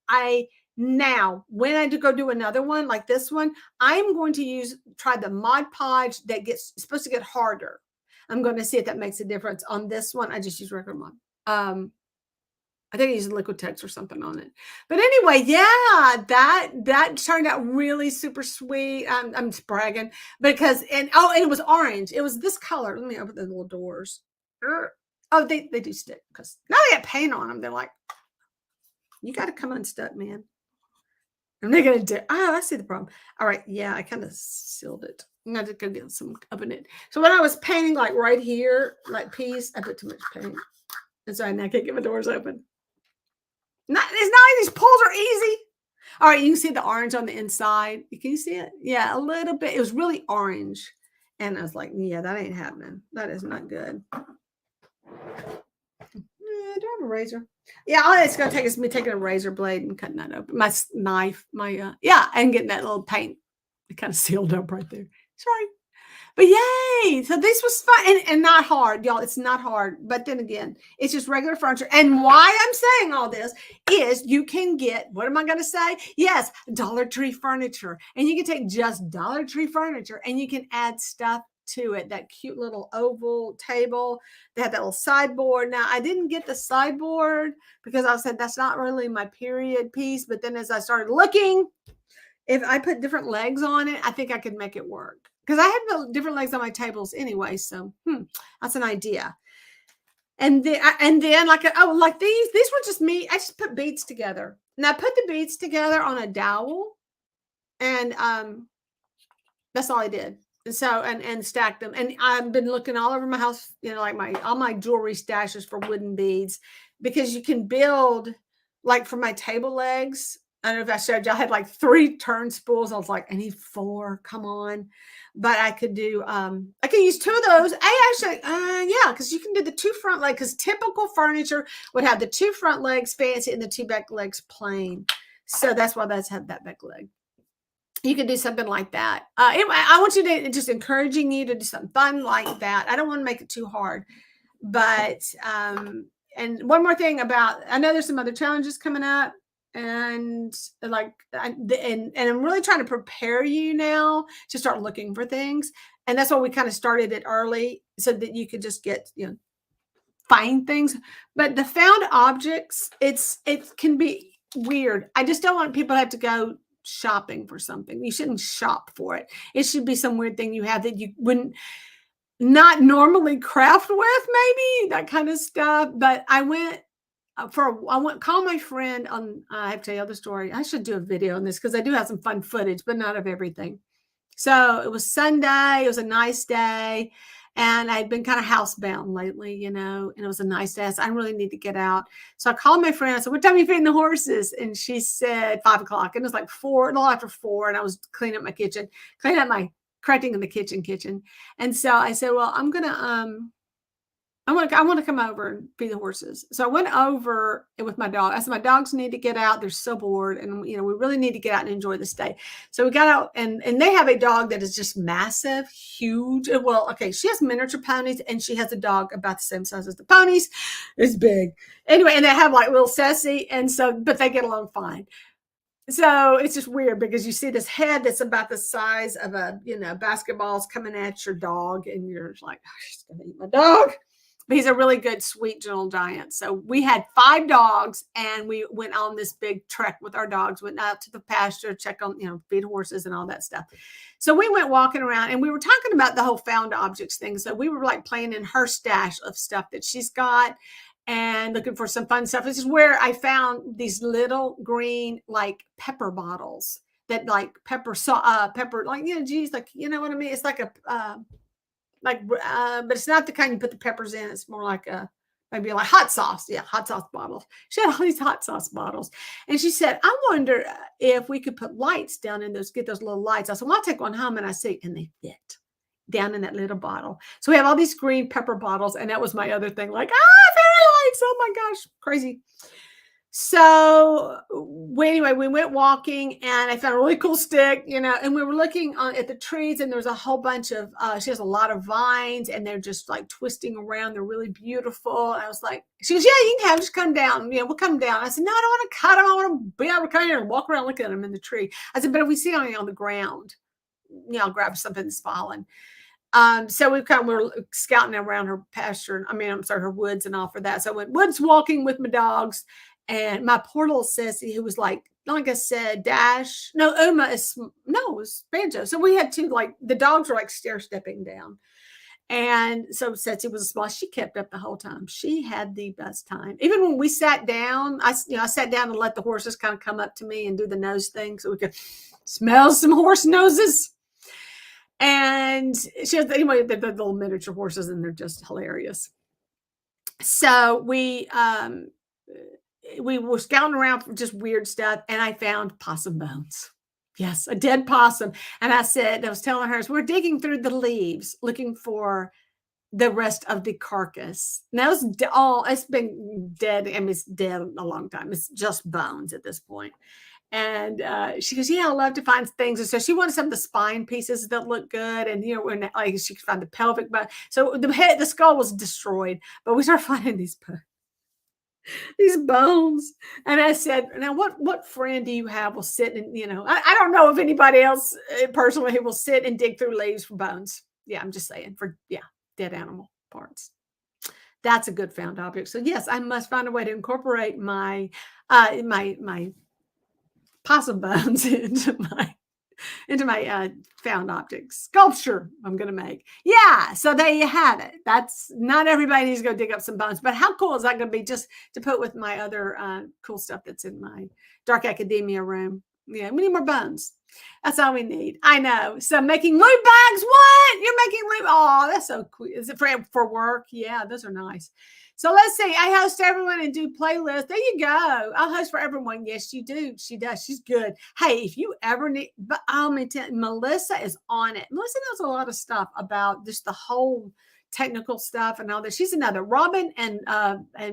Now, when I go do another one like this one, I'm going to try the Mod Podge that supposed to get harder. I'm going to see if that makes a difference. On this one, I just use regular Mod. I think I used Liquitex or something on it. But anyway, yeah, that turned out really super sweet. I'm just bragging because, and it was orange. It was this color. Let me open the little doors. Oh, they do stick because now they got paint on them. They're like, you got to come unstuck, man. I'm not going to do. Oh, I see the problem. All right. Yeah, I kind of sealed it. I'm going to go get some up in it. So when I was painting like right here, like piece, I put too much paint. And so now I can't get my doors open. It's not like these pulls are easy. All right. You can see the orange on the inside. Can you see it? Yeah, a little bit. It was really orange. And I was like, yeah, that ain't happening. That is not good. Do I have a razor? Yeah, all it's going to take is me taking a razor blade and cutting that open. My knife, and getting that little paint. It kind of sealed up right there. Sorry. But yay. So this was fun and not hard, y'all. It's not hard. But then again, it's just regular furniture. And why I'm saying all this is you can get, what am I going to say? Yes, Dollar Tree furniture. And you can take just Dollar Tree furniture and you can add stuff to it. That cute little oval table. They had that little sideboard. Now, I didn't get the sideboard because I said that's not really my period piece. But then as I started looking, if I put different legs on it, I think I could make it work. Because I have different legs on my tables anyway. So that's an idea. And then like these were just me. I just put beads together. And I put the beads together on a dowel. And that's all I did. And so and stacked them. And I've been looking all over my house, like all my jewelry stashes for wooden beads, because you can build like for my table legs. I don't know if I showed you, I had like 3 turn spools. I was like, I need 4. Come on. But I could do, I can use 2 of those. Yeah, because you can do the 2 front legs, because typical furniture would have the 2 front legs fancy and the 2 back legs plain. So that's why that's had that back leg. You can do something like that. Anyway, I want you to just encouraging you to do something fun like that. I don't want to make it too hard. But, and one more thing I know there's some other challenges coming up. And I'm really trying to prepare you now to start looking for things. And that's why we kind of started it early so that you could just get, find things. But the found objects, it can be weird. I just don't want people to have to go shopping for something. You shouldn't shop for it. It should be some weird thing you have that you wouldn't not normally craft with, maybe that kind of stuff. But I went call my friend on, I have to tell you the story. I should do a video on this because I do have some fun footage, but not of everything. So it was Sunday. It was a nice day. And I'd been kind of housebound lately, and it was a nice day. So I really need to get out. So I called my friend. I said, what time are you feeding the horses? And she said 5 o'clock. And it was like 4, a little after 4. And I was cleaning up my kitchen, cleaning up my correcting in the kitchen. And so I said, well, I want to come over and feed the horses. So I went over with my dog. I said, my dogs need to get out. They're so bored. And, we really need to get out and enjoy this day. So we got out and they have a dog that is just massive, huge. Well, okay. She has miniature ponies and she has a dog about the same size as the ponies. It's big. Anyway, and they have like little Ceci. And so, but they get along fine. So it's just weird because you see this head that's about the size of basketballs coming at your dog. And you're like, oh, she's going to eat my dog. But he's a really good, sweet, gentle giant. So we had 5 dogs, and we went on this big trek with our dogs, went out to the pasture, check on, feed horses and all that stuff. So we went walking around, and we were talking about the whole found objects thing. So we were like playing in her stash of stuff that she's got and looking for some fun stuff. This is where I found these little green, like pepper bottles that like pepper, like, geez, like, you know what I mean? It's like a, but it's not the kind you put the peppers in. It's more like a maybe like hot sauce. Yeah, hot sauce bottles. She had all these hot sauce bottles. And she said, I wonder if we could put lights down in those, get those little lights. I said, well, I'll take one home, and I see, and they fit down in that little bottle. So we have all these green pepper bottles. And that was my other thing, like, fairy lights. Oh my gosh, crazy. So anyway, we went walking, and I found a really cool stick, and we were looking at the trees, and there was a whole bunch of, she has a lot of vines, and they're just like twisting around. They're really beautiful. And I was like, she goes, yeah, you can have, just come down. Yeah, we'll come down. I said, no, I don't want to cut them. I want to be able to come here and walk around, look at them in the tree. I said, but if we see anything on the ground, I'll grab something that's fallen. So we were scouting around her pasture. Her woods and all for that. So I went woods walking with my dogs. And my poor little sissy, who was like I said, Dash. No, Uma is, no, it was Banjo. So we had two, like, the dogs were like stair stepping down. And so Setsy was small. She kept up the whole time. She had the best time. Even when we sat down, I sat down and let the horses kind of come up to me and do the nose thing so we could smell some horse noses. And she has, anyway, they're the little miniature horses, and they're just hilarious. So we were scouting around for just weird stuff, and I found possum bones. Yes, a dead possum. And I was telling her, we're digging through the leaves looking for the rest of the carcass. Now it's been dead. It's dead a long time. It's just bones at this point. And she goes, yeah, I love to find things. And so she wanted some of the spine pieces that look good. And, when like she could find the pelvic bone. So the skull was destroyed, but we started finding these bones. And I said, now what friend do you have will sit and, I don't know if anybody else personally who will sit and dig through leaves for bones. Yeah, I'm just saying dead animal parts. That's a good found object. So yes, I must find a way to incorporate my possum bones into my found object sculpture I'm going to make. Yeah. So there you have it. That's not everybody needs to go dig up some bones, but how cool is that going to be just to put with my other cool stuff that's in my dark academia room? Yeah. We need more bones. That's all we need. I know. So making loot bags. What? You're making loot. Oh, that's so cool. Is it for work? Yeah, those are nice. So let's see. I host everyone and do playlists. There you go. I'll host for everyone. Yes, you do. She does. She's good. Hey, if you ever need, but Melissa is on it. Melissa knows a lot of stuff about just the whole technical stuff and all that. She's another. Robin and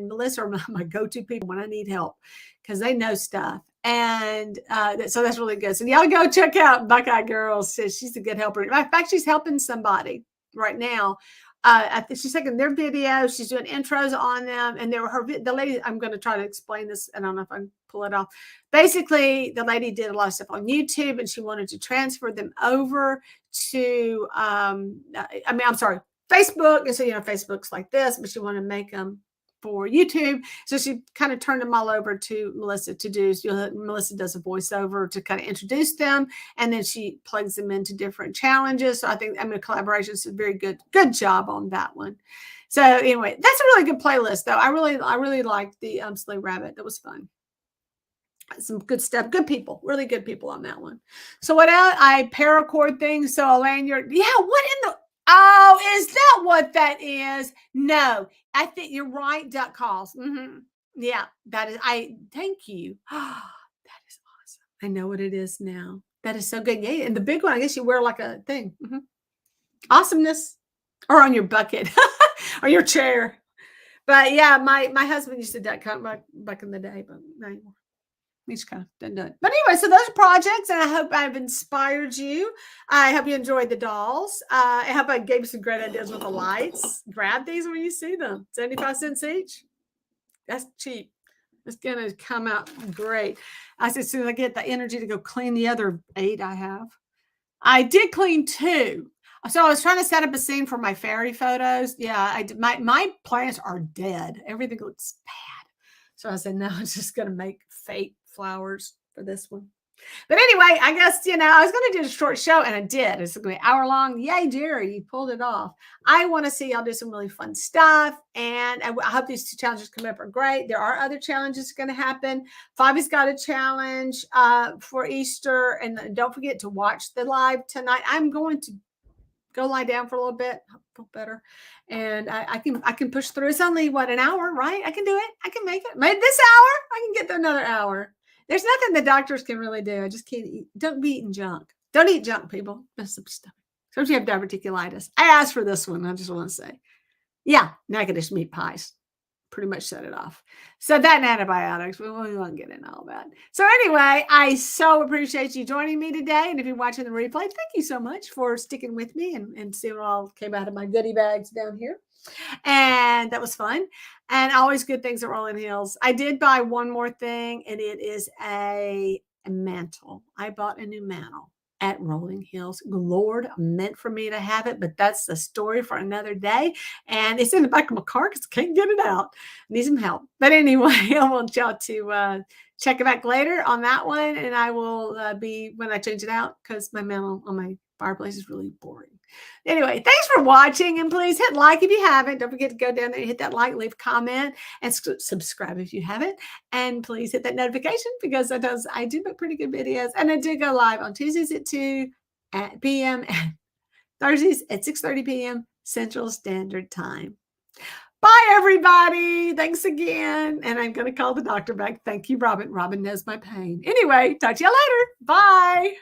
Melissa are my go-to people when I need help because they know stuff. And so that's really good. So y'all go check out Buckeye Girls. She's a good helper. In fact, she's helping somebody right now. I think she's taking their videos. She's doing intros on them. And the lady, I'm going to try to explain this. I don't know if I can pull it off. Basically, the lady did a lot of stuff on YouTube, and she wanted to transfer them over to, Facebook. And so, Facebook's like this, but she wanted to make them for YouTube. So she kind of turned them all over to Melissa to do. Melissa does a voiceover to kind of introduce them, and then she plugs them into different challenges. So I think collaboration is a very good job on that one. So anyway, that's a really good playlist though. I really liked the Slay Rabbit. That was fun. Some good stuff, good people, really good people on that one. So what else? I paracord things. So a lanyard. Yeah, what in the oh, is that what that is? No, I think you're right. Duck calls. Mm-hmm. Yeah, that is. Thank you. Oh, that is awesome. I know what it is now. That is so good. Yeah, and the big one, I guess you wear like a thing. Mm-hmm. Awesomeness, or on your bucket, or your chair. But yeah, my husband used to duck hunt back in the day, but not anymore. He's kind of done it. But anyway, so those projects, and I hope I've inspired you. I hope you enjoyed the dolls. I hope I gave you some great ideas with the lights. Grab these when you see them. 75 cents each. That's cheap. It's going to come out great. I said, as soon as I get the energy to go clean the other 8 I have. I did clean 2. So I was trying to set up a scene for my fairy photos. Yeah, my plants are dead. Everything looks bad. So I said, no, I'm just going to make fake flowers for this one. But anyway, I guess, I was going to do a short show, and I did. It's going to be an hour long. Yay, Jerry, you pulled it off. I want to see y'all do some really fun stuff, and I hope these 2 challenges come up are great. There are other challenges going to happen. Fabi's got a challenge for Easter, and don't forget to watch the live tonight. I'm going to go lie down for a little bit, feel better, and I can push through. It's only what, an hour, right? I can do it. I can make it. Maybe this hour, I can get through another hour. There's nothing the doctors can really do. I just can't eat. Don't be eating junk. Don't eat junk, people. Mess up stuff. Especially if you have diverticulitis. I asked for this one. I just want to say, yeah, negative meat pies. Pretty much set it off. So that and antibiotics, we won't get into all that. So anyway, I so appreciate you joining me today. And if you're watching the replay, thank you so much for sticking with me and seeing what all came out of my goodie bags down here. And that was fun. And always good things at Rolling Hills. I did buy one more thing, and it is a mantle. I bought a new mantle at Rolling Hills. Lord meant for me to have it, but that's the story for another day. And it's in the back of my car because I can't get it out. Need some help. But anyway, I want y'all to check it back later on that one. And I will be when I change it out, because my mantle on my fireplace is really boring. Anyway, thanks for watching, and please hit like if you haven't. Don't forget to go down there and hit that like, leave a comment, and subscribe if you haven't. And please hit that notification, because I do make pretty good videos, and I do go live on Tuesdays at 2 p.m. and Thursdays at 6:30 p.m. Central Standard Time. Bye, everybody. Thanks again. And I'm going to call the doctor back. Thank you, Robin. Robin knows my pain. Anyway, talk to you later. Bye.